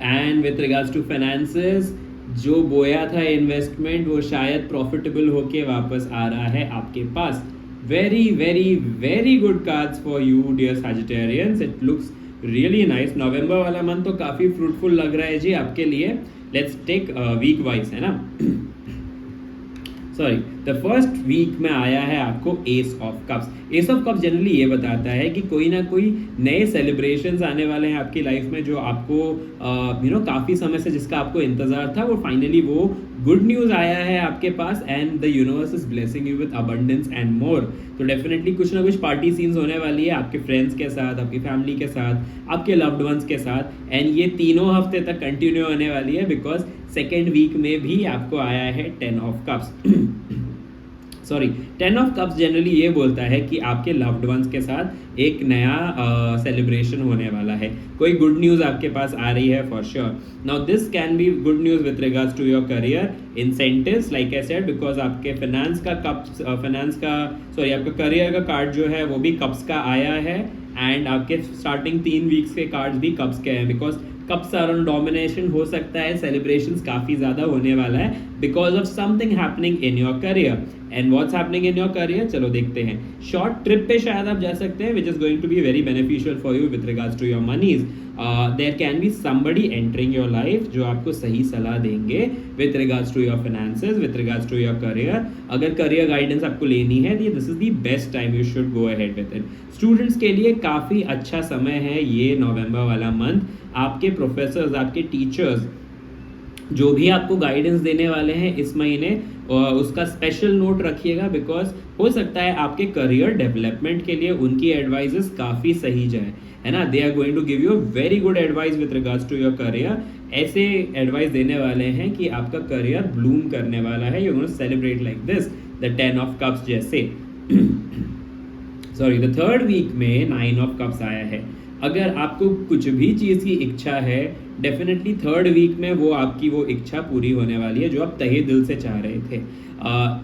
And with regards to finances, जो बोया था इन्वेस्टमेंट वो शायद प्रॉफिटेबल होके वापस आ रहा है आपके पास। Very very very good cards for you dear Sagittarians, it looks really nice. नवंबर वाला मंथ तो काफ़ी फ्रूटफुल लग रहा है जी आपके लिए। लेट्स टेक वीक वाइज, है ना? सॉरी, द फर्स्ट वीक में आया है आपको S of cups. S of cups generally ये बताता है कि कोई ना कोई नए सेलिब्रेशंस आने वाले हैं आपकी लाइफ में, जो आपको काफ़ी समय से जिसका आपको इंतज़ार था, वो फाइनली वो गुड न्यूज़ आया है आपके पास, and the universe is blessing you with abundance and more. तो डेफिनेटली कुछ ना कुछ पार्टी सीन्स होने वाली है आपके फ्रेंड्स के साथ, आपकी फैमिली के साथ, आपके लव्ड वंस के साथ, एंड ये तीनों हफ्ते तक कंटिन्यू होने वाली है, बिकॉज सेकेंड वीक में भी आपको आया है 10 of cups. Sorry, 10 of cups generally ये बोलता है कि आपके लव्ड वंस के साथ एक नया सेलिब्रेशन होने वाला है, कोई गुड न्यूज़ आपके पास आ रही है for sure. Now this can be good news with regards to your career, incentives like I said, because आपके आपका करियर का कार्ड जो है वो भी कप्स का आया है, एंड आपके स्टार्टिंग 3 वीक्स के कार्ड्स भी कप्स के हैं, because cups are on domination. हो सकता है सेलिब्रेशंस काफ़ी ज़्यादा होने वाला है, because of something happening in your career. And what's happening in your career, चलो देखते हैं. शॉर्ट ट्रिप पे शायद आप जा सकते हैं, which is going to be very beneficial for you with regards to your monies. There can be somebody entering your life जो आपको सही सलाह देंगे with regards to your finances, with regards to your career. अगर करियर गाइडेंस आपको लेनी है, this is the best time, you should go ahead with it. Students के लिए काफ़ी अच्छा समय है ये नवंबर वाला मंथ. आपके प्रोफेसर्स, आपके टीचर्स जो भी आपको गाइडेंस देने वाले हैं इस महीने, उसका स्पेशल नोट रखिएगा, बिकॉज हो सकता है आपके करियर डेवलपमेंट के लिए उनकी एडवाइजेस काफ़ी सही जाए, है ना. They are going to give you very good advice with regards to your career. ऐसे एडवाइस देने वाले हैं कि आपका करियर ब्लूम करने वाला है. You gonna celebrate like this, the 10 of cups जैसे. सॉरी, द थर्ड वीक में 9 ऑफ कप्स आया है. अगर आपको कुछ भी चीज़ की इच्छा है, डेफिनेटली थर्ड वीक में वो आपकी वो इच्छा पूरी होने वाली है जो आप तहे दिल से चाह रहे थे.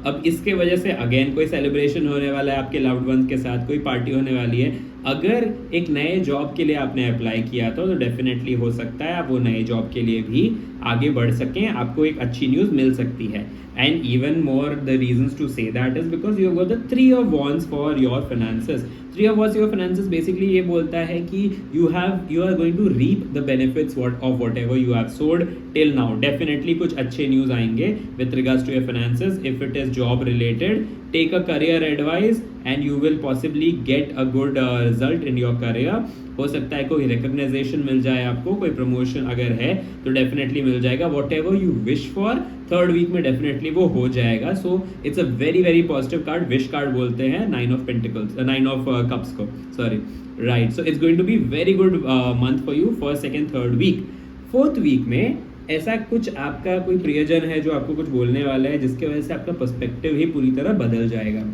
अब इसके वजह से अगेन कोई सेलिब्रेशन होने वाला है आपके लव्ड वंस के साथ, कोई पार्टी होने वाली है. अगर एक नए जॉब के लिए आपने अप्लाई किया था तो डेफिनेटली हो सकता है आप वो नए जॉब के लिए भी आगे बढ़ सकें, आपको एक अच्छी न्यूज़ मिल सकती है. And even more the reasons to say that is because you got the 3 of wands for your finances. 3 of wands your finances basically ये बोलता है कि you are going to reap the benefits of whatever you have sold till now. Definitely कुछ अच्छे न्यूज़ आएंगे with regards to your finances. If it is job related, take a career advice and you will possibly get a good result in your career. हो सकता है कोई रिकग्नाइजेशन मिल जाए आपको, कोई प्रमोशन अगर है तो डेफिनेटली मिल जाएगा. Whatever you wish for third week में डेफिनेटली वो हो जाएगा. So it's a very very positive card. Wish card बोलते हैं 9 ऑफ पेंटिकल्स, 9 ऑफ कप्स को, sorry, right. So it's going to be very good month for you, first second third week. Fourth week में ऐसा कुछ आपका कोई प्रियजन है जो आपको कुछ बोलने वाला है, जिसके वजह से आपका पर्सपेक्टिव ही पूरी तरह बदल जाएगा.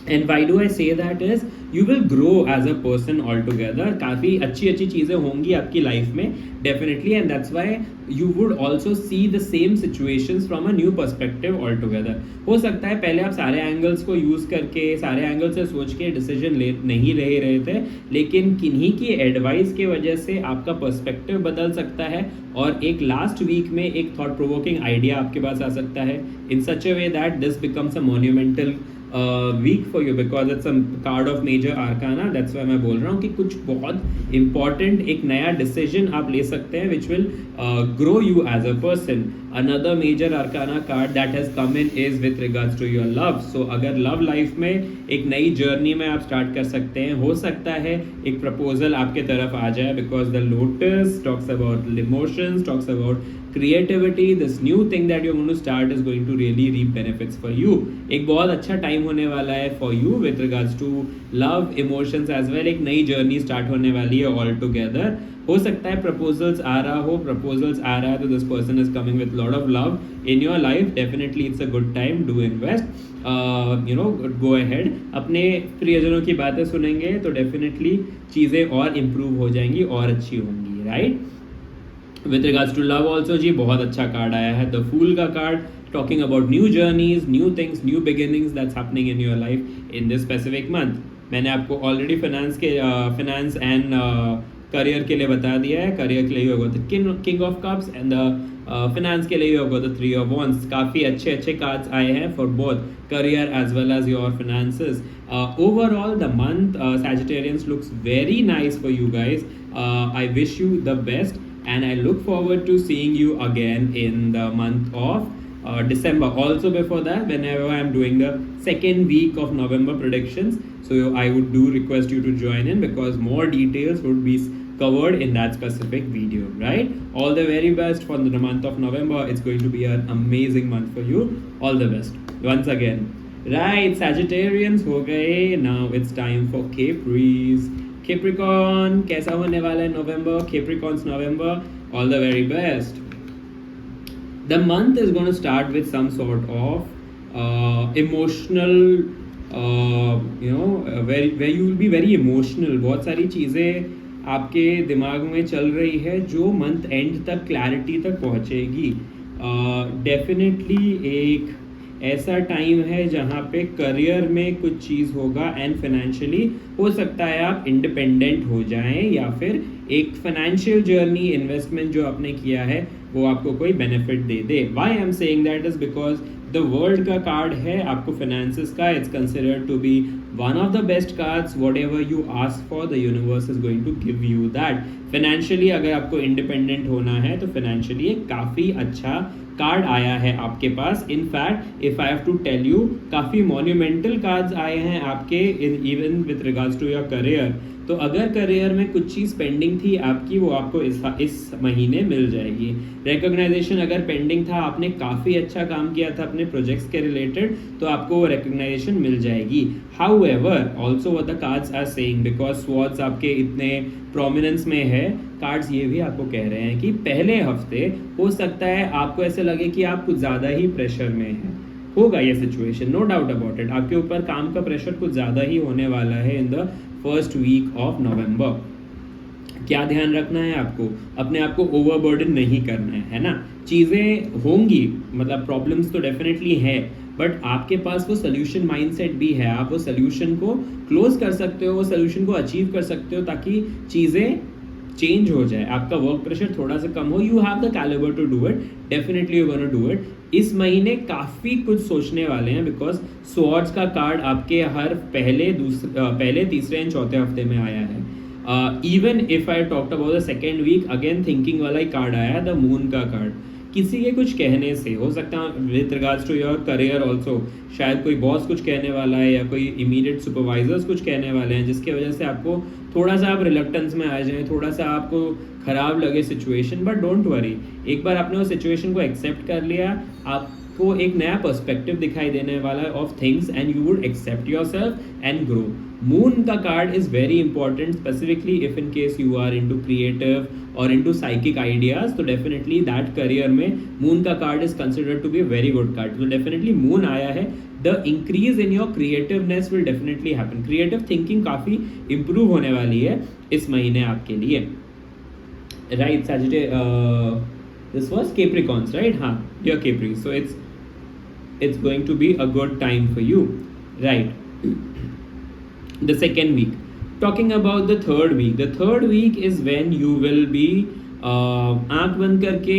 And Y do I say that is you will grow as a person all together. काफ़ी अच्छी अच्छी चीज़ें होंगी आपकी लाइफ में definitely, and that's why you would also see the same situations from a new perspective all together. हो सकता है पहले आप सारे एंगल्स को यूज़ करके, सारे एंगल से सोच के डिसीजन ले नहीं रहे थे, लेकिन किन्हीं की एडवाइस के वजह से आपका पर्सपेक्टिव बदल सकता है और एक लास्ट वीक में एक थॉट प्रोवोकिंग आइडिया आपके पास आ सकता है in such a way that this becomes a monumental week for you, because it's a card of major arcana. That's why मैं बोल रहा हूँ कि कुछ बहुत इंपॉर्टेंट एक नया डिसीजन आप ले सकते हैं which will grow you as a person. Another major arcana card that has come in is with regards to your love. So अगर लव लाइफ में एक नई जर्नी में आप स्टार्ट कर सकते हैं, हो सकता है एक प्रपोजल आपके तरफ आ जाए, because the lotus talks about emotions, talks about creativity. This new thing that you're going to start is going to really reap benefits for you. एक बहुत अच्छा टाइम होने वाला है for you with regards to love, emotions as well. एक नई जर्नी स्टार्ट होने वाली है all together. हो सकता है proposals आ रहा है तो this person is coming with lot of love in your life. Definitely it's a good time. Do invest. Go ahead. अपने प्रियजनों की बातें सुनेंगे तो डेफिनेटली चीज़ें और इम्प्रूव हो जाएंगी और अच्छी होंगी, right. With regards to love also जी बहुत अच्छा कार्ड आया है, द फूल का card, talking about new journeys, new things, new beginnings that's happening in your life in this specific month. मैंने आपको ऑलरेडी फाइनेंस एंड करियर के लिए बता दिया है. करियर के लिए होगा the king of cups and finance के लिए होगा द 3 ऑफ वॉन्ड्स. काफ़ी अच्छे कार्ड्स आए हैं for both career as well as your finances. Overall the month Sagittarians looks very nice for you guys. I wish you the best and I look forward to seeing you again in the month of December. Also before that, whenever I am doing the second week of November predictions, so I would do request you to join in because more details would be covered in that specific video, right? All the very best for the month of November. It's going to be an amazing month for you. All the best once again. Right, Sagittarians हो गए. Now it's time for Capris. Capricorn, कैसा होने वाला है November? Capricorn's November, all the very best. The month is going to start with some sort of emotional, where you will be very emotional. बहुत सारी चीज़ें आपके दिमाग में चल रही है जो मंथ एंड तक क्लैरिटी तक पहुँचेगी. डेफिनेटली एक ऐसा टाइम है जहाँ पे करियर में कुछ चीज़ होगा एंड फाइनेंशियली हो सकता है आप इंडिपेंडेंट हो जाएं या फिर एक फाइनेंशियल जर्नी, इन्वेस्टमेंट जो आपने किया है वो आपको कोई बेनिफिट दे दे. Why I am saying that is because the world का कार्ड है आपको फाइनेंसिस का. It's considered to be one of the best cards. Whatever you ask for the universe is going to give you that. Financially अगर आपको इंडिपेंडेंट होना है तो फाइनेंशियली एक काफ़ी अच्छा कार्ड आया है आपके पास. In fact if I have to tell you, काफ़ी मोन्यूमेंटल कार्ड्स आए हैं आपके even with regards to your career. तो अगर करियर में कुछ चीज़ पेंडिंग थी आपकी, वो आपको इस महीने मिल जाएगी. रिकॉग्नाइजेशन अगर पेंडिंग था, आपने काफ़ी अच्छा काम किया था अपने प्रोजेक्ट्स के रिलेटेड, तो आपको वो रिकॉग्नाइजेशन मिल जाएगी. However also what the cards are saying, because swords आपके इतने प्रोमिनेंस में है, कार्ड्स ये भी आपको कह रहे हैं कि पहले हफ्ते हो सकता है आपको ऐसे लगे कि आप कुछ ज़्यादा ही प्रेशर में हैं. होगा ये situation, no doubt about it. आपके ऊपर काम का प्रेशर कुछ ज़्यादा ही होने वाला है in the first week of November. क्या ध्यान रखना है आपको, अपने आप को ओवरबर्डन नहीं करना है ना. चीज़ें होंगी, मतलब प्रॉब्लम्स तो डेफिनेटली है, बट आपके पास वो सोल्यूशन माइंडसेट भी है. आप वो सोल्यूशन को क्लोज कर सकते हो, वो सोल्यूशन को अचीव कर सकते हो ताकि चीज़ें चेंज हो जाए, आपका वर्क प्रेशर थोड़ा सा कम हो. You have the calibre to do it, definitely you gonna do it. इस महीने काफ़ी कुछ सोचने वाले हैं बिकॉज स्वॉर्ड्स का कार्ड आपके हर पहले तीसरे एंड चौथे हफ्ते में आया है. Even if I talked about the second week, again thinking वाला ही कार्ड आया है, द मून का कार्ड. किसी के कुछ कहने से हो सकता है with regards to your career also, शायद कोई बॉस कुछ कहने वाला है या कोई इमीडिएट सुपरवाइजर्स कुछ कहने वाले हैं, जिसके वजह से आपको थोड़ा सा आप रिलक्टेंस में आ जाएं, थोड़ा सा आपको ख़राब लगे सिचुएशन. बट डोंट वरी, एक बार आपने वो सिचुएशन को एक्सेप्ट कर लिया, आपको एक नया पर्सपेक्टिव दिखाई देने वाला है of things and you would accept yourself and grow. Moon का card is very important, specifically if in case you are into creative और इनटू साइकिक आइडियाज, तो डेफिनेटली दैट करियर में मून का card is considered to be very good card. तो डेफिनेटली मून आया है, the increase in your creativeness will definitely happen. Creative thinking काफ़ी इंप्रूव होने वाली है इस महीने आपके लिए. Right Sagittarius, this was Capricorns right. हाँ, you are Capri, so it's going to be a good time for you, right? The second week, talking about the third week is when you will be आँख बंद करके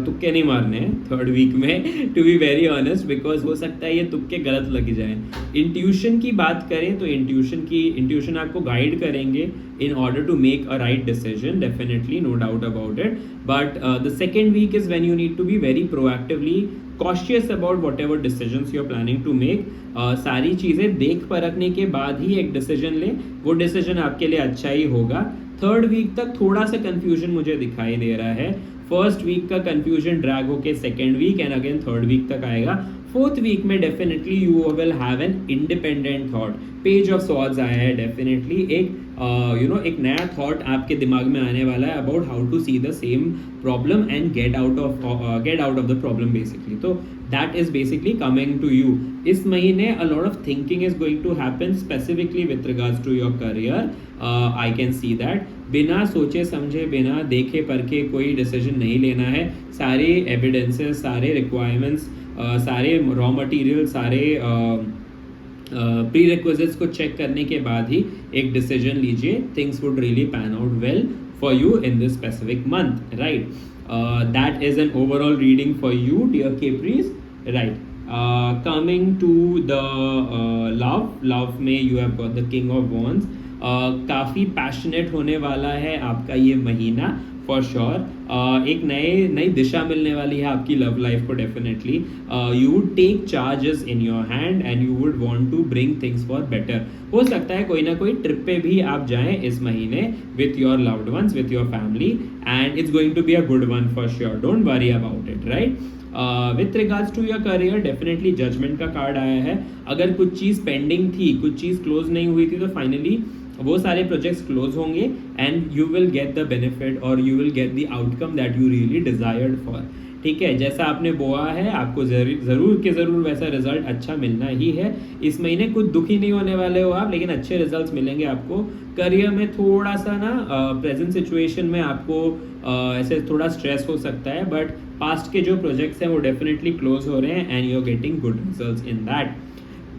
तुक्के नहीं मारने हैं थर्ड वीक में, to be very honest, because हो सकता है ये तुक्के गलत लग जाएं. इंट्यूशन की बात करें तो इंट्यूशन आपको गाइड करेंगे in order to make a right decision, definitely, no doubt about it. But the second week is when you need to be very proactively cautious about whatever decisions you're planning to make. सारी चीज़ें देख परखने के बाद ही एक डिसीजन लें, वो डिसीजन आपके लिए अच्छा ही होगा. थर्ड वीक तक थोड़ा सा कंफ्यूजन मुझे दिखाई दे रहा है. फर्स्ट वीक का कंफ्यूजन ड्रैग होके second week and again third week तक आएगा. फोर्थ वीक में definitely you will have an independent thought. Page of swords आया है, डेफिनेटली एक एक नया थॉट आपके दिमाग में आने वाला है about how to see the same problem and get out of the problem basically. तो that is basically coming to you. इस महीने a lot of thinking is going to happen specifically with regards to your career. I can see that. बिना सोचे समझे, बिना देखे परखे कोई डिसीजन नहीं लेना है. सारे एविडेंसेस, सारे रिक्वायरमेंट्स, सारे रॉ मटेरियल, सारे प्री रिक्विजिट्स को चेक करने के बाद ही एक डिसीजन लीजिए. Things would really pan out well for you in this specific month, right. That is an overall reading for you dear Capris, right. Coming to the love में you have got the king of wands. काफ़ी पैशनेट होने वाला है आपका ये महीना फॉर श्योर. एक नई दिशा मिलने वाली है आपकी लव लाइफ को. Definitely you would take charges in your hand and you would want to bring things for better. हो सकता है कोई ना कोई ट्रिप पे भी आप जाएं इस महीने with your loved ones, with your family, and it's going to be a good one for sure. Don't worry about it, right. With regards to your career, definitely judgement का कार्ड आया है. अगर कुछ चीज़ पेंडिंग थी, कुछ चीज़ क्लोज नहीं हुई थी, तो फाइनली वो सारे प्रोजेक्ट्स क्लोज होंगे and you will get the benefit और you will get the outcome that you really desired for. ठीक है, जैसा आपने बोआ है आपको ज़रूर के ज़रूर वैसा रिजल्ट अच्छा मिलना ही है. इस महीने कुछ दुखी नहीं होने वाले हो आप, लेकिन अच्छे रिजल्ट्स मिलेंगे आपको. करियर में थोड़ा सा ना प्रेजेंट सिचुएशन में आपको ऐसे थोड़ा स्ट्रेस हो सकता है, बट पास्ट के जो प्रोजेक्ट्स हैं वो डेफिनेटली क्लोज हो रहे हैं and you are getting good results in that.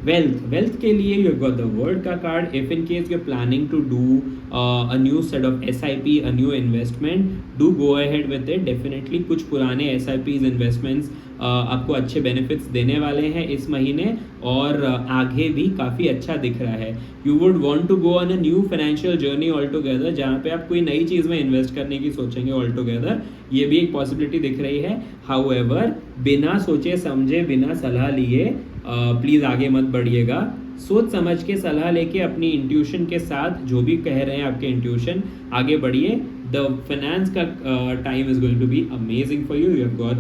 Wealth के लिए यू गॉट द वर्ल्ड का card. If in case you are planning to do a new set of SIP, a new investment, do go ahead with it. Definitely कुछ पुराने SIPs इन्वेस्टमेंट्स आपको अच्छे बेनिफिट्स देने वाले हैं इस महीने, और आगे भी काफ़ी अच्छा दिख रहा है. You would want to go on a new financial journey all together, जहाँ पे आप कोई नई चीज़ में इन्वेस्ट करने की सोचेंगे ऑल टुगेदर. ये भी एक पॉसिबिलिटी दिख रही है. हाउएवर, बिना सोचे समझे, बिना सलाह लिए प्लीज़ आगे मत बढ़िएगा. सोच समझ के सलाह लेके अपनी इंट्यूशन के साथ, जो भी कह रहे हैं आपके इंट्यूशन, आगे बढ़िए. द फाइनेंस का time is going to be amazing for you. You have got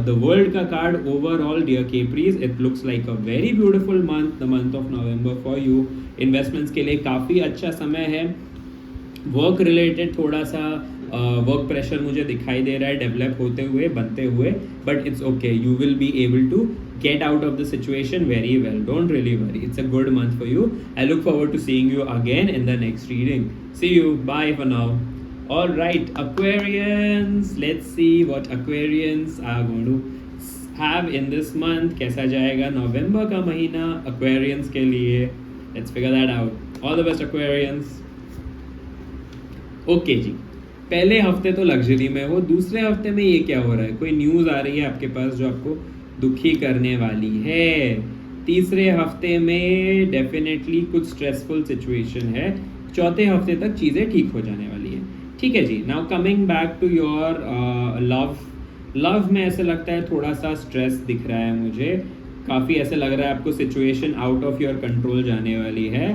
the world का card. Overall dear Capris, it looks like a very beautiful month, the month of November for you. Investments के लिए काफ़ी अच्छा समय है. वर्क रिलेटेड थोड़ा सा वर्क प्रेशर मुझे दिखाई दे रहा है डेवलप होते हुए, बनते हुए, but it's okay. You will be able to get out of the situation very well. Don't really worry. It's a good month for you. I look forward to seeing you again in the next reading. See you. Bye for now. All right, Aquarians. Let's see what Aquarians are going to have in this month. कैसा जाएगा नवंबर का महीना Aquarians के लिए? Let's figure that out. All the best, Aquarians. Okay जी, पहले हफ्ते तो लग्जरी में हो, दूसरे हफ्ते में ये क्या हो रहा है? कोई न्यूज़ आ रही है आपके पास जो आपको दुखी करने वाली है? तीसरे हफ्ते में डेफिनेटली कुछ स्ट्रेसफुल सिचुएशन है. चौथे हफ्ते तक चीज़ें ठीक हो जाने वाली है. ठीक है जी. Now coming back to your love में ऐसा लगता है थोड़ा सा स्ट्रेस दिख रहा है मुझे. काफ़ी ऐसा लग रहा है आपको situation out of your control जाने वाली है.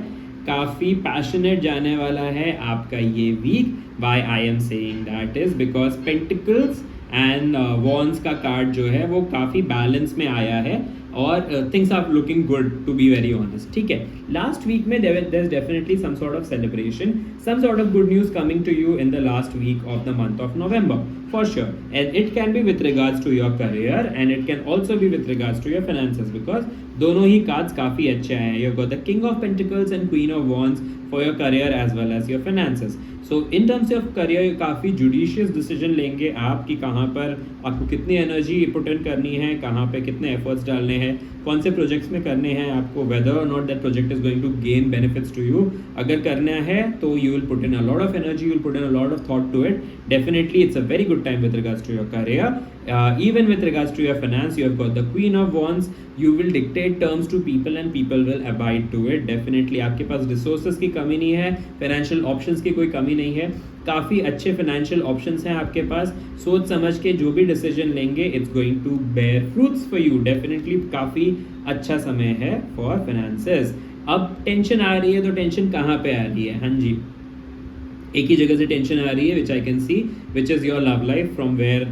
काफ़ी पैशनेट जाने वाला है आपका ये week. Why I am saying that is because pentacles and wands का कार्ड जो है वो काफ़ी बैलेंस में आया है, और things are looking good to be very honest. ठीक है. लास्ट वीक में there is definitely some sort of celebration, some sort of good news coming to you in the last week of the month of November for sure, and it can be with regards to your career and it can also be with regards to your finances, because दोनों ही cards काफ़ी अच्छे हैं. You've got the King of Pentacles and Queen of Wands for your career as well as your finances. So in terms of career, काफ़ी judicious decision लेंगे आप कि कहाँ पर आपको कितनी एनर्जी पुट इन करनी है, कहाँ पे कितने एफर्ट्स डालने हैं, कौन से प्रोजेक्ट्स में करने हैं आपको, whether or not that project is going to gain benefits to you. अगर करना है तो you will put in a lot of energy, you will put in a lot of thought to it. Definitely it's a very good time with regards to your career. Even with regards to your finance, you have got the Queen of Wands. You will dictate terms to people and people will abide to it. Definitely आपके पास resources की कमी नहीं है, financial options की कोई कमी नहीं है. काफ़ी अच्छे financial options हैं आपके पास. सोच समझ के जो भी decision लेंगे, it's going to bear fruits for you. Definitely काफ़ी अच्छा समय है for finances. अब टेंशन आ रही है तो टेंशन कहाँ पे आ रही है? हाँ जी, एक ही जगह से टेंशन आ रही है, which I can see, which is your love life, from where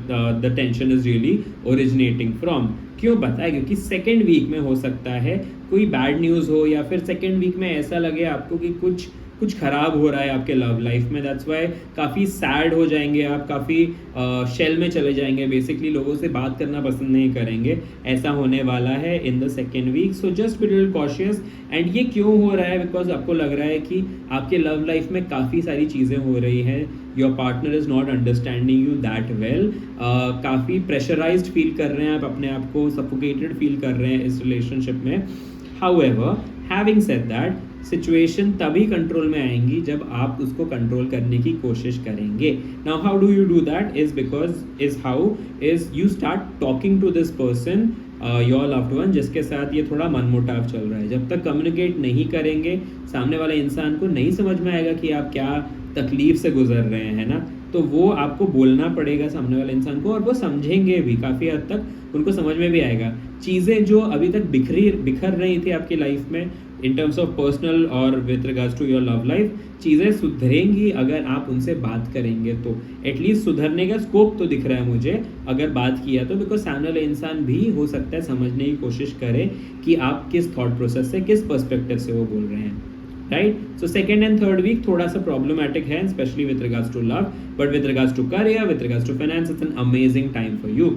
the tension is really originating from. क्यों पता है? क्योंकि सेकेंड वीक में हो सकता है कोई बैड न्यूज़ हो, या फिर सेकेंड वीक में ऐसा लगे आपको कि कुछ खराब हो रहा है आपके लव लाइफ में. दैट्स वाई काफ़ी सैड हो जाएंगे आप, काफ़ी शेल में चले जाएंगे, बेसिकली लोगों से बात करना पसंद नहीं करेंगे. ऐसा होने वाला है in the second week. So just be little cautious. And ये क्यों हो रहा है? बिकॉज आपको लग रहा है कि आपके लव लाइफ में काफ़ी सारी चीज़ें हो रही हैं. Your partner is not understanding you that well. काफ़ी प्रेशराइज्ड फील कर रहे हैं आप, अपने आप को सफोकेटेड फील कर रहे हैं इस रिलेशनशिप में. However, having said that, situation तभी कंट्रोल में आएंगी जब आप उसको कंट्रोल करने की कोशिश करेंगे. Now how do you do that is you start talking to this person, your loved one, जिसके साथ ये थोड़ा मनमुटाव चल रहा है. जब तक कम्युनिकेट नहीं करेंगे, सामने वाले इंसान को नहीं समझ में आएगा कि आप क्या तकलीफ से गुजर रहे हैं ना, तो वो आपको बोलना पड़ेगा सामने वाले इंसान को, और वो समझेंगे भी. काफ़ी हद तक उनको समझ में भी आएगा. चीज़ें जो अभी तक बिखर रही थी आपकी लाइफ में, इन टर्म्स ऑफ पर्सनल और with regards to your love life, चीज़ें सुधरेंगी अगर आप उनसे बात करेंगे. तो एटलीस्ट सुधरने का स्कोप तो दिख रहा है मुझे अगर बात किया तो, बिकॉज सामने वाले इंसान भी हो सकता है समझने की कोशिश करे कि आप किस थॉट प्रोसेस से, किस पर्सपेक्टिव से वो बोल रहे हैं. Right. So second and third week थोड़ा सा प्रॉब्लमैटिक है, specially with regards to love, but with regards to career, with regards to finance, it's an amazing time for you.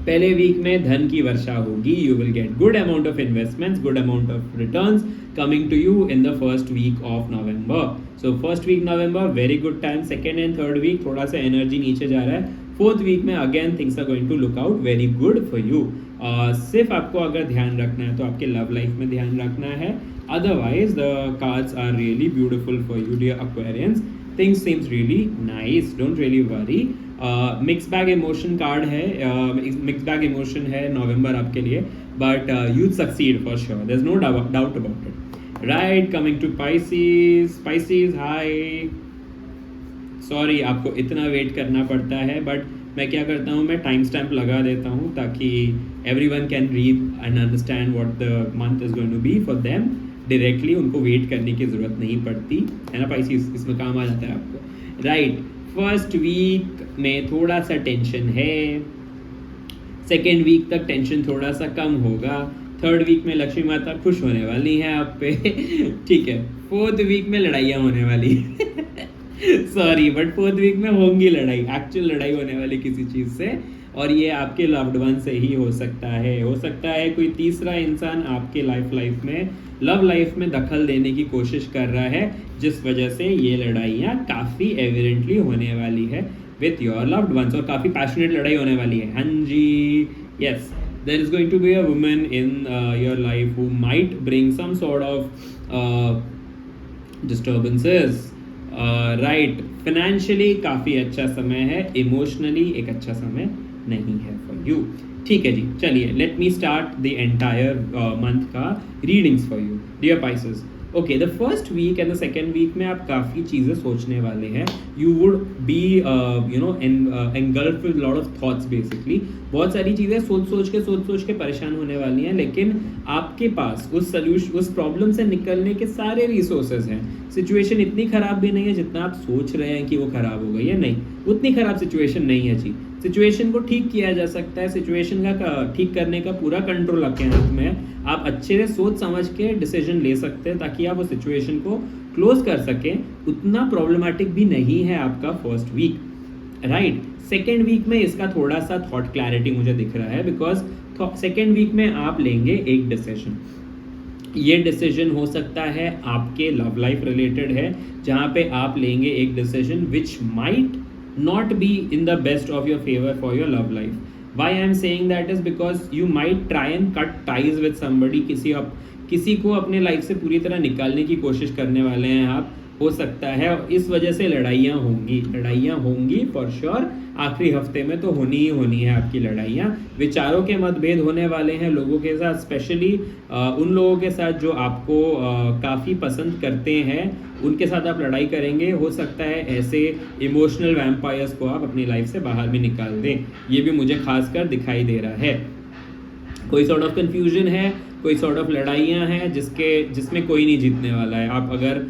पहले वीक में धन की वर्षा होगी. You will get good amount of investments, good amount of returns coming to you in the first week of November. So first week November, very good time. Second and third week थोड़ा सा एनर्जी नीचे जा रहा है. फोर्थ वीक में again things are going to look out very good for you. सिर्फ आपको अगर ध्यान रखना है तो आपके लव लाइफ में ध्यान रखना है, otherwise the cards are really beautiful for you dear Aquarians, things seems really nice, don't really worry. Mix bag emotion card है, मिक्स बैग इमोशन है नवंबर आपके लिए, but you succeed for sure, there is no doubt about it. Right, coming to Pisces, hi, sorry आपको इतना वेट करना पड़ता है, बट मैं क्या करता हूँ, मैं टाइम स्टैम्प लगा देता हूँ ताकि everyone can read and understand what the month is going to be for them directly, उनको वेट करने की ज़रूरत नहीं पड़ती है ना Pisces, इसमें काम आ जाता है आपको। राइट, फर्स्ट वीक में थोड़ा सा टेंशन है, सेकेंड वीक तक टेंशन थोड़ा सा कम होगा, थर्ड वीक में लक्ष्मी माता खुश होने वाली हैं आप पे ठीक है, फोर्थ वीक में लड़ाइयाँ होने वाली सॉरी, बट फोर्थ वीक में होंगी लड़ाई, एक्चुअल लड़ाई होने वाली किसी चीज़ से, और ये आपके लव्ड वन से ही हो सकता है कोई तीसरा इंसान आपके लाइफ में लव लाइफ में दखल देने की कोशिश कर रहा है, जिस वजह से ये लड़ाइयाँ काफ़ी एविडेंटली होने वाली है विथ योर लव्ड वंस, और काफ़ी पैशनेट लड़ाई होने वाली है। हाँ जी, yes, there is going to be a woman in your life who might bring some sort of disturbances. Right, financially काफ़ी अच्छा समय है, इमोशनली एक अच्छा समय नहीं है फॉर यू। ठीक है जी, चलिए let me start the entire month का readings for you dear Pisces। Okay, the first week and the second week में आप काफ़ी चीज़ें सोचने वाले हैं, you would be engulfed with lot of thoughts, basically बहुत सारी चीज़ें सोच के परेशान होने वाली हैं, लेकिन आपके पास उस प्रॉब्लम से निकलने के सारे रिसोर्सेज हैं। सिचुएशन इतनी ख़राब भी नहीं है जितना आप सोच रहे हैं कि वो ख़राब हो गई है, नहीं, उतनी ख़राब सिचुएशन नहीं है जी। सिचुएशन को ठीक किया जा सकता है, सिचुएशन का ठीक करने का पूरा कंट्रोल आपके हाथ में है, आप अच्छे से सोच समझ के डिसीजन ले सकते हैं ताकि आप उस सिचुएशन को क्लोज कर सकें। उतना प्रॉब्लमेटिक भी नहीं है आपका first week. Right, second week में इसका थोड़ा सा थॉट क्लैरिटी मुझे दिख रहा है, बिकॉज सेकेंड वीक में आप लेंगे एक डिसीजन। ये डिसीजन हो सकता है आपके लव लाइफ रिलेटेड है, जहाँ पे आप लेंगे एक decision which might not be in the best of your favor for your love life. Why I am saying that is because you might try and cut ties with somebody, किसी को अपने लाइफ से पूरी तरह निकालने की कोशिश करने वाले हैं आप, हो सकता है, और इस वजह से लड़ाइयाँ होंगी फॉर श्योर। आखिरी हफ्ते में तो होनी ही होनी है आपकी लड़ाइयाँ, विचारों के मतभेद होने वाले हैं लोगों के साथ, स्पेशली उन लोगों के साथ जो आपको काफ़ी पसंद करते हैं, उनके साथ आप लड़ाई करेंगे। हो सकता है ऐसे इमोशनल वैम्पायर्स को आप अपनी लाइफ से बाहर भी निकाल दें, ये भी मुझे खासकर दिखाई दे रहा है। कोई सॉर्ट ऑफ कन्फ्यूजन है, कोई सॉर्ट ऑफ लड़ाइयाँ हैं जिसमें कोई नहीं जीतने वाला है। आप अगर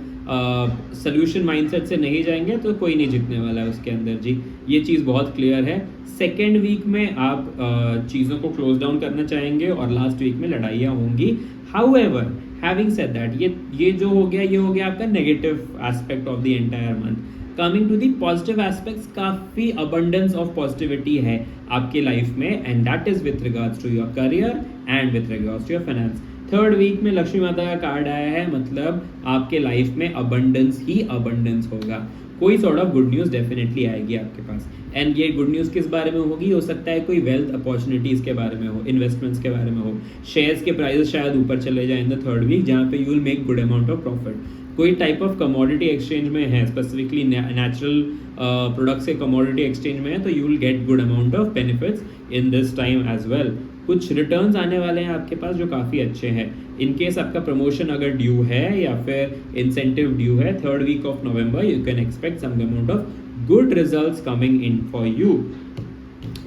सॉल्यूशन माइंडसेट से नहीं जाएंगे तो कोई नहीं जीतने वाला है उसके अंदर जी, ये चीज़ बहुत क्लियर है। सेकेंड वीक में आप चीज़ों को क्लोज डाउन करना चाहेंगे और लास्ट वीक में लड़ाइयाँ होंगी। हाउएवर, हैविंग सेड दैट, ये जो हो गया, ये हो गया आपका negative aspect of the entire month. Coming to the positive aspects, काफ़ी अबंडेंस ऑफ पॉजिटिविटी है आपके लाइफ में, and that is with regards to your career and with regards to your finance. Third week में लक्ष्मी माता का कार्ड आया है, मतलब आपके लाइफ में अबंडेंस ही अबंडेंस होगा। कोई sort of good news definitely आएगी आपके पास, एंड ये गुड न्यूज़ किस बारे में होगी? हो सकता है कोई वेल्थ अपॉर्चुनिटीज़ के बारे में हो, इन्वेस्टमेंट्स के बारे में हो, शेयर्स के प्राइसेस शायद ऊपर चले जाए इन द थर्ड वीक, जहाँ पे you will make good amount of profit. कोई टाइप ऑफ कमोडिटी एक्सचेंज में है, स्पेसिफिकली नेचुरल प्रोडक्ट्स के कमोडिटी एक्सचेंज में है, तो you will get good amount of benefits in this time as well. कुछ रिटर्न्स आने वाले हैं आपके पास जो काफ़ी अच्छे हैं। इन केस आपका प्रमोशन अगर ड्यू है या फिर इंसेंटिव ड्यू है, third week of November you can expect some amount of good results coming in for you.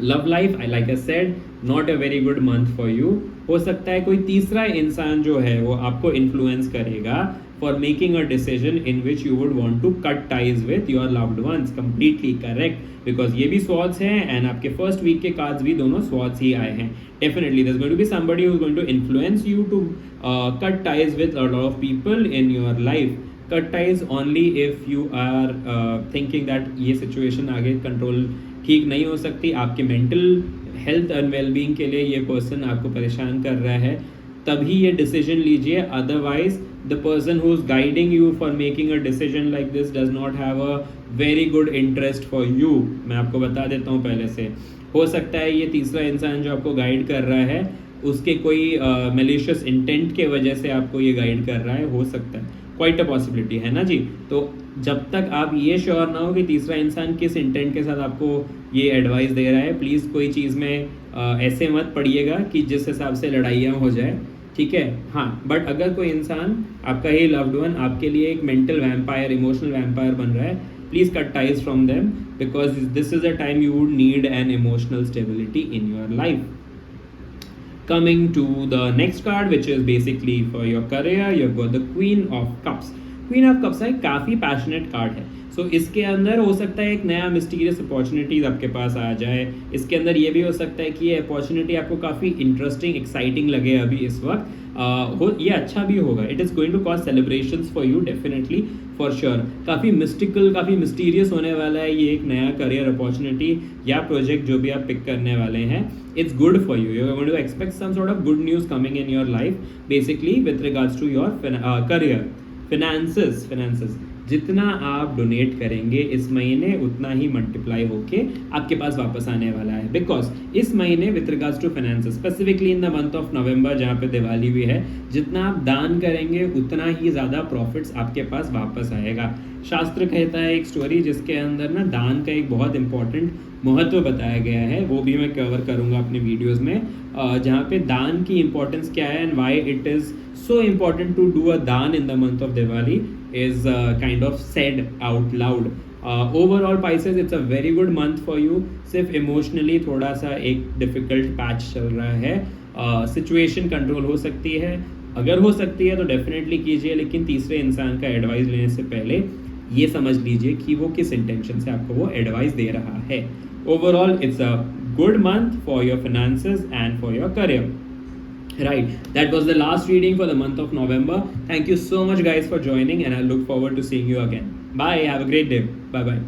Love life, I like I said, not a very good month for you. हो सकता है कोई तीसरा इंसान जो है वो आपको इन्फ्लुएंस करेगा for making a decision in which you would want to cut ties with your loved ones. Completely correct, because ये भी swords हैं and आपके first week के cards भी दोनों swords ही आए हैं। Definitely there's going to be somebody who's going to influence you to cut ties with a lot of people in your life. Cut ties only if you are thinking that ये situation आगे control ठीक नहीं हो सकती, आपके mental health and well-being के लिए ये person आपको परेशान कर रहा है, तभी ये decision लीजिए। Otherwise the person who's guiding you for making a decision like this does not have a very good interest for you। मैं आपको बता देता हूँ पहले से, हो सकता है ये तीसरा इंसान जो आपको गाइड कर रहा है उसके कोई मेलिशियस इंटेंट के वजह से आपको ये गाइड कर रहा है, हो सकता है, क्वाइट अ पॉसिबिलिटी है ना जी। तो जब तक आप ये श्योर ना हो कि तीसरा इंसान किस इंटेंट के साथ आपको ये एडवाइस दे रहा है, प्लीज़ कोई चीज़ में ऐसे मत पड़िएगा कि जिस हिसाब से लड़ाइयाँ हो जाए, ठीक है। हाँ, बट अगर कोई इंसान आपका ही लव्ड वन आपके लिए एक मेंटल वैम्पायर, इमोशनल वैम्पायर बन रहा है, please cut ties from them, because this is a time you would need an emotional stability in your life. Coming to the next card, which is basically for your career, you've got the Queen of Cups. Queen of Cups है काफ़ी पैशनेट कार्ड है. सो इसके अंदर हो सकता है एक नया मिस्टीरियस अपॉर्चुनिटीज़ आपके पास आ जाए. इसके अंदर ये भी हो सकता है कि ये अपॉर्चुनिटी आपको काफ़ी इंटरेस्टिंग, एक्साइटिंग लगे अभी इस वक्त. ये अच्छा भी होगा. It is going to cause celebrations for you definitely, for sure. काफ़ी मिस्टिकल, काफ़ी मिस्टीरियस होने वाला है ये एक नया करियर अपॉर्चुनिटी या प्रोजेक्ट जो भी आप पिक करने वाले हैं. It's good for you. You're going to expect some sort of good news coming in your life, basically with regards to your career. Finances. जितना आप डोनेट करेंगे इस महीने उतना ही मल्टीप्लाई होके आपके पास वापस आने वाला है. बिकॉज इस महीने with regards to finances, specifically in the month of November जहाँ पे दिवाली भी है, जितना आप दान करेंगे उतना ही ज़्यादा प्रॉफिट्स आपके पास वापस आएगा. शास्त्र कहता है एक स्टोरी जिसके अंदर ना दान का एक बहुत इंपॉर्टेंट महत्व बताया गया है, वो भी मैं कवर करूँगा अपने वीडियोज़ में, जहाँ पे दान की इंपॉर्टेंस क्या है and why it is so important to do a dan in the month of Diwali is kind of said out loud. Overall Pisces, it's a very good month for you. सिर्फ इमोशनली थोड़ा सा एक डिफ़िकल्ट पैच चल रहा है. सिचुएशन कंट्रोल हो सकती है, अगर हो सकती है तो डेफिनेटली कीजिए, लेकिन तीसरे इंसान का एडवाइस लेने से पहले ये समझ लीजिए कि वो किस इंटेंशन से आपको वो एडवाइस दे रहा है. Overall it's a good month for your finances and for your career. Right, that was the last reading for the month of November. Thank you so much guys for joining and I look forward to seeing you again. Bye, have a great day. Bye bye.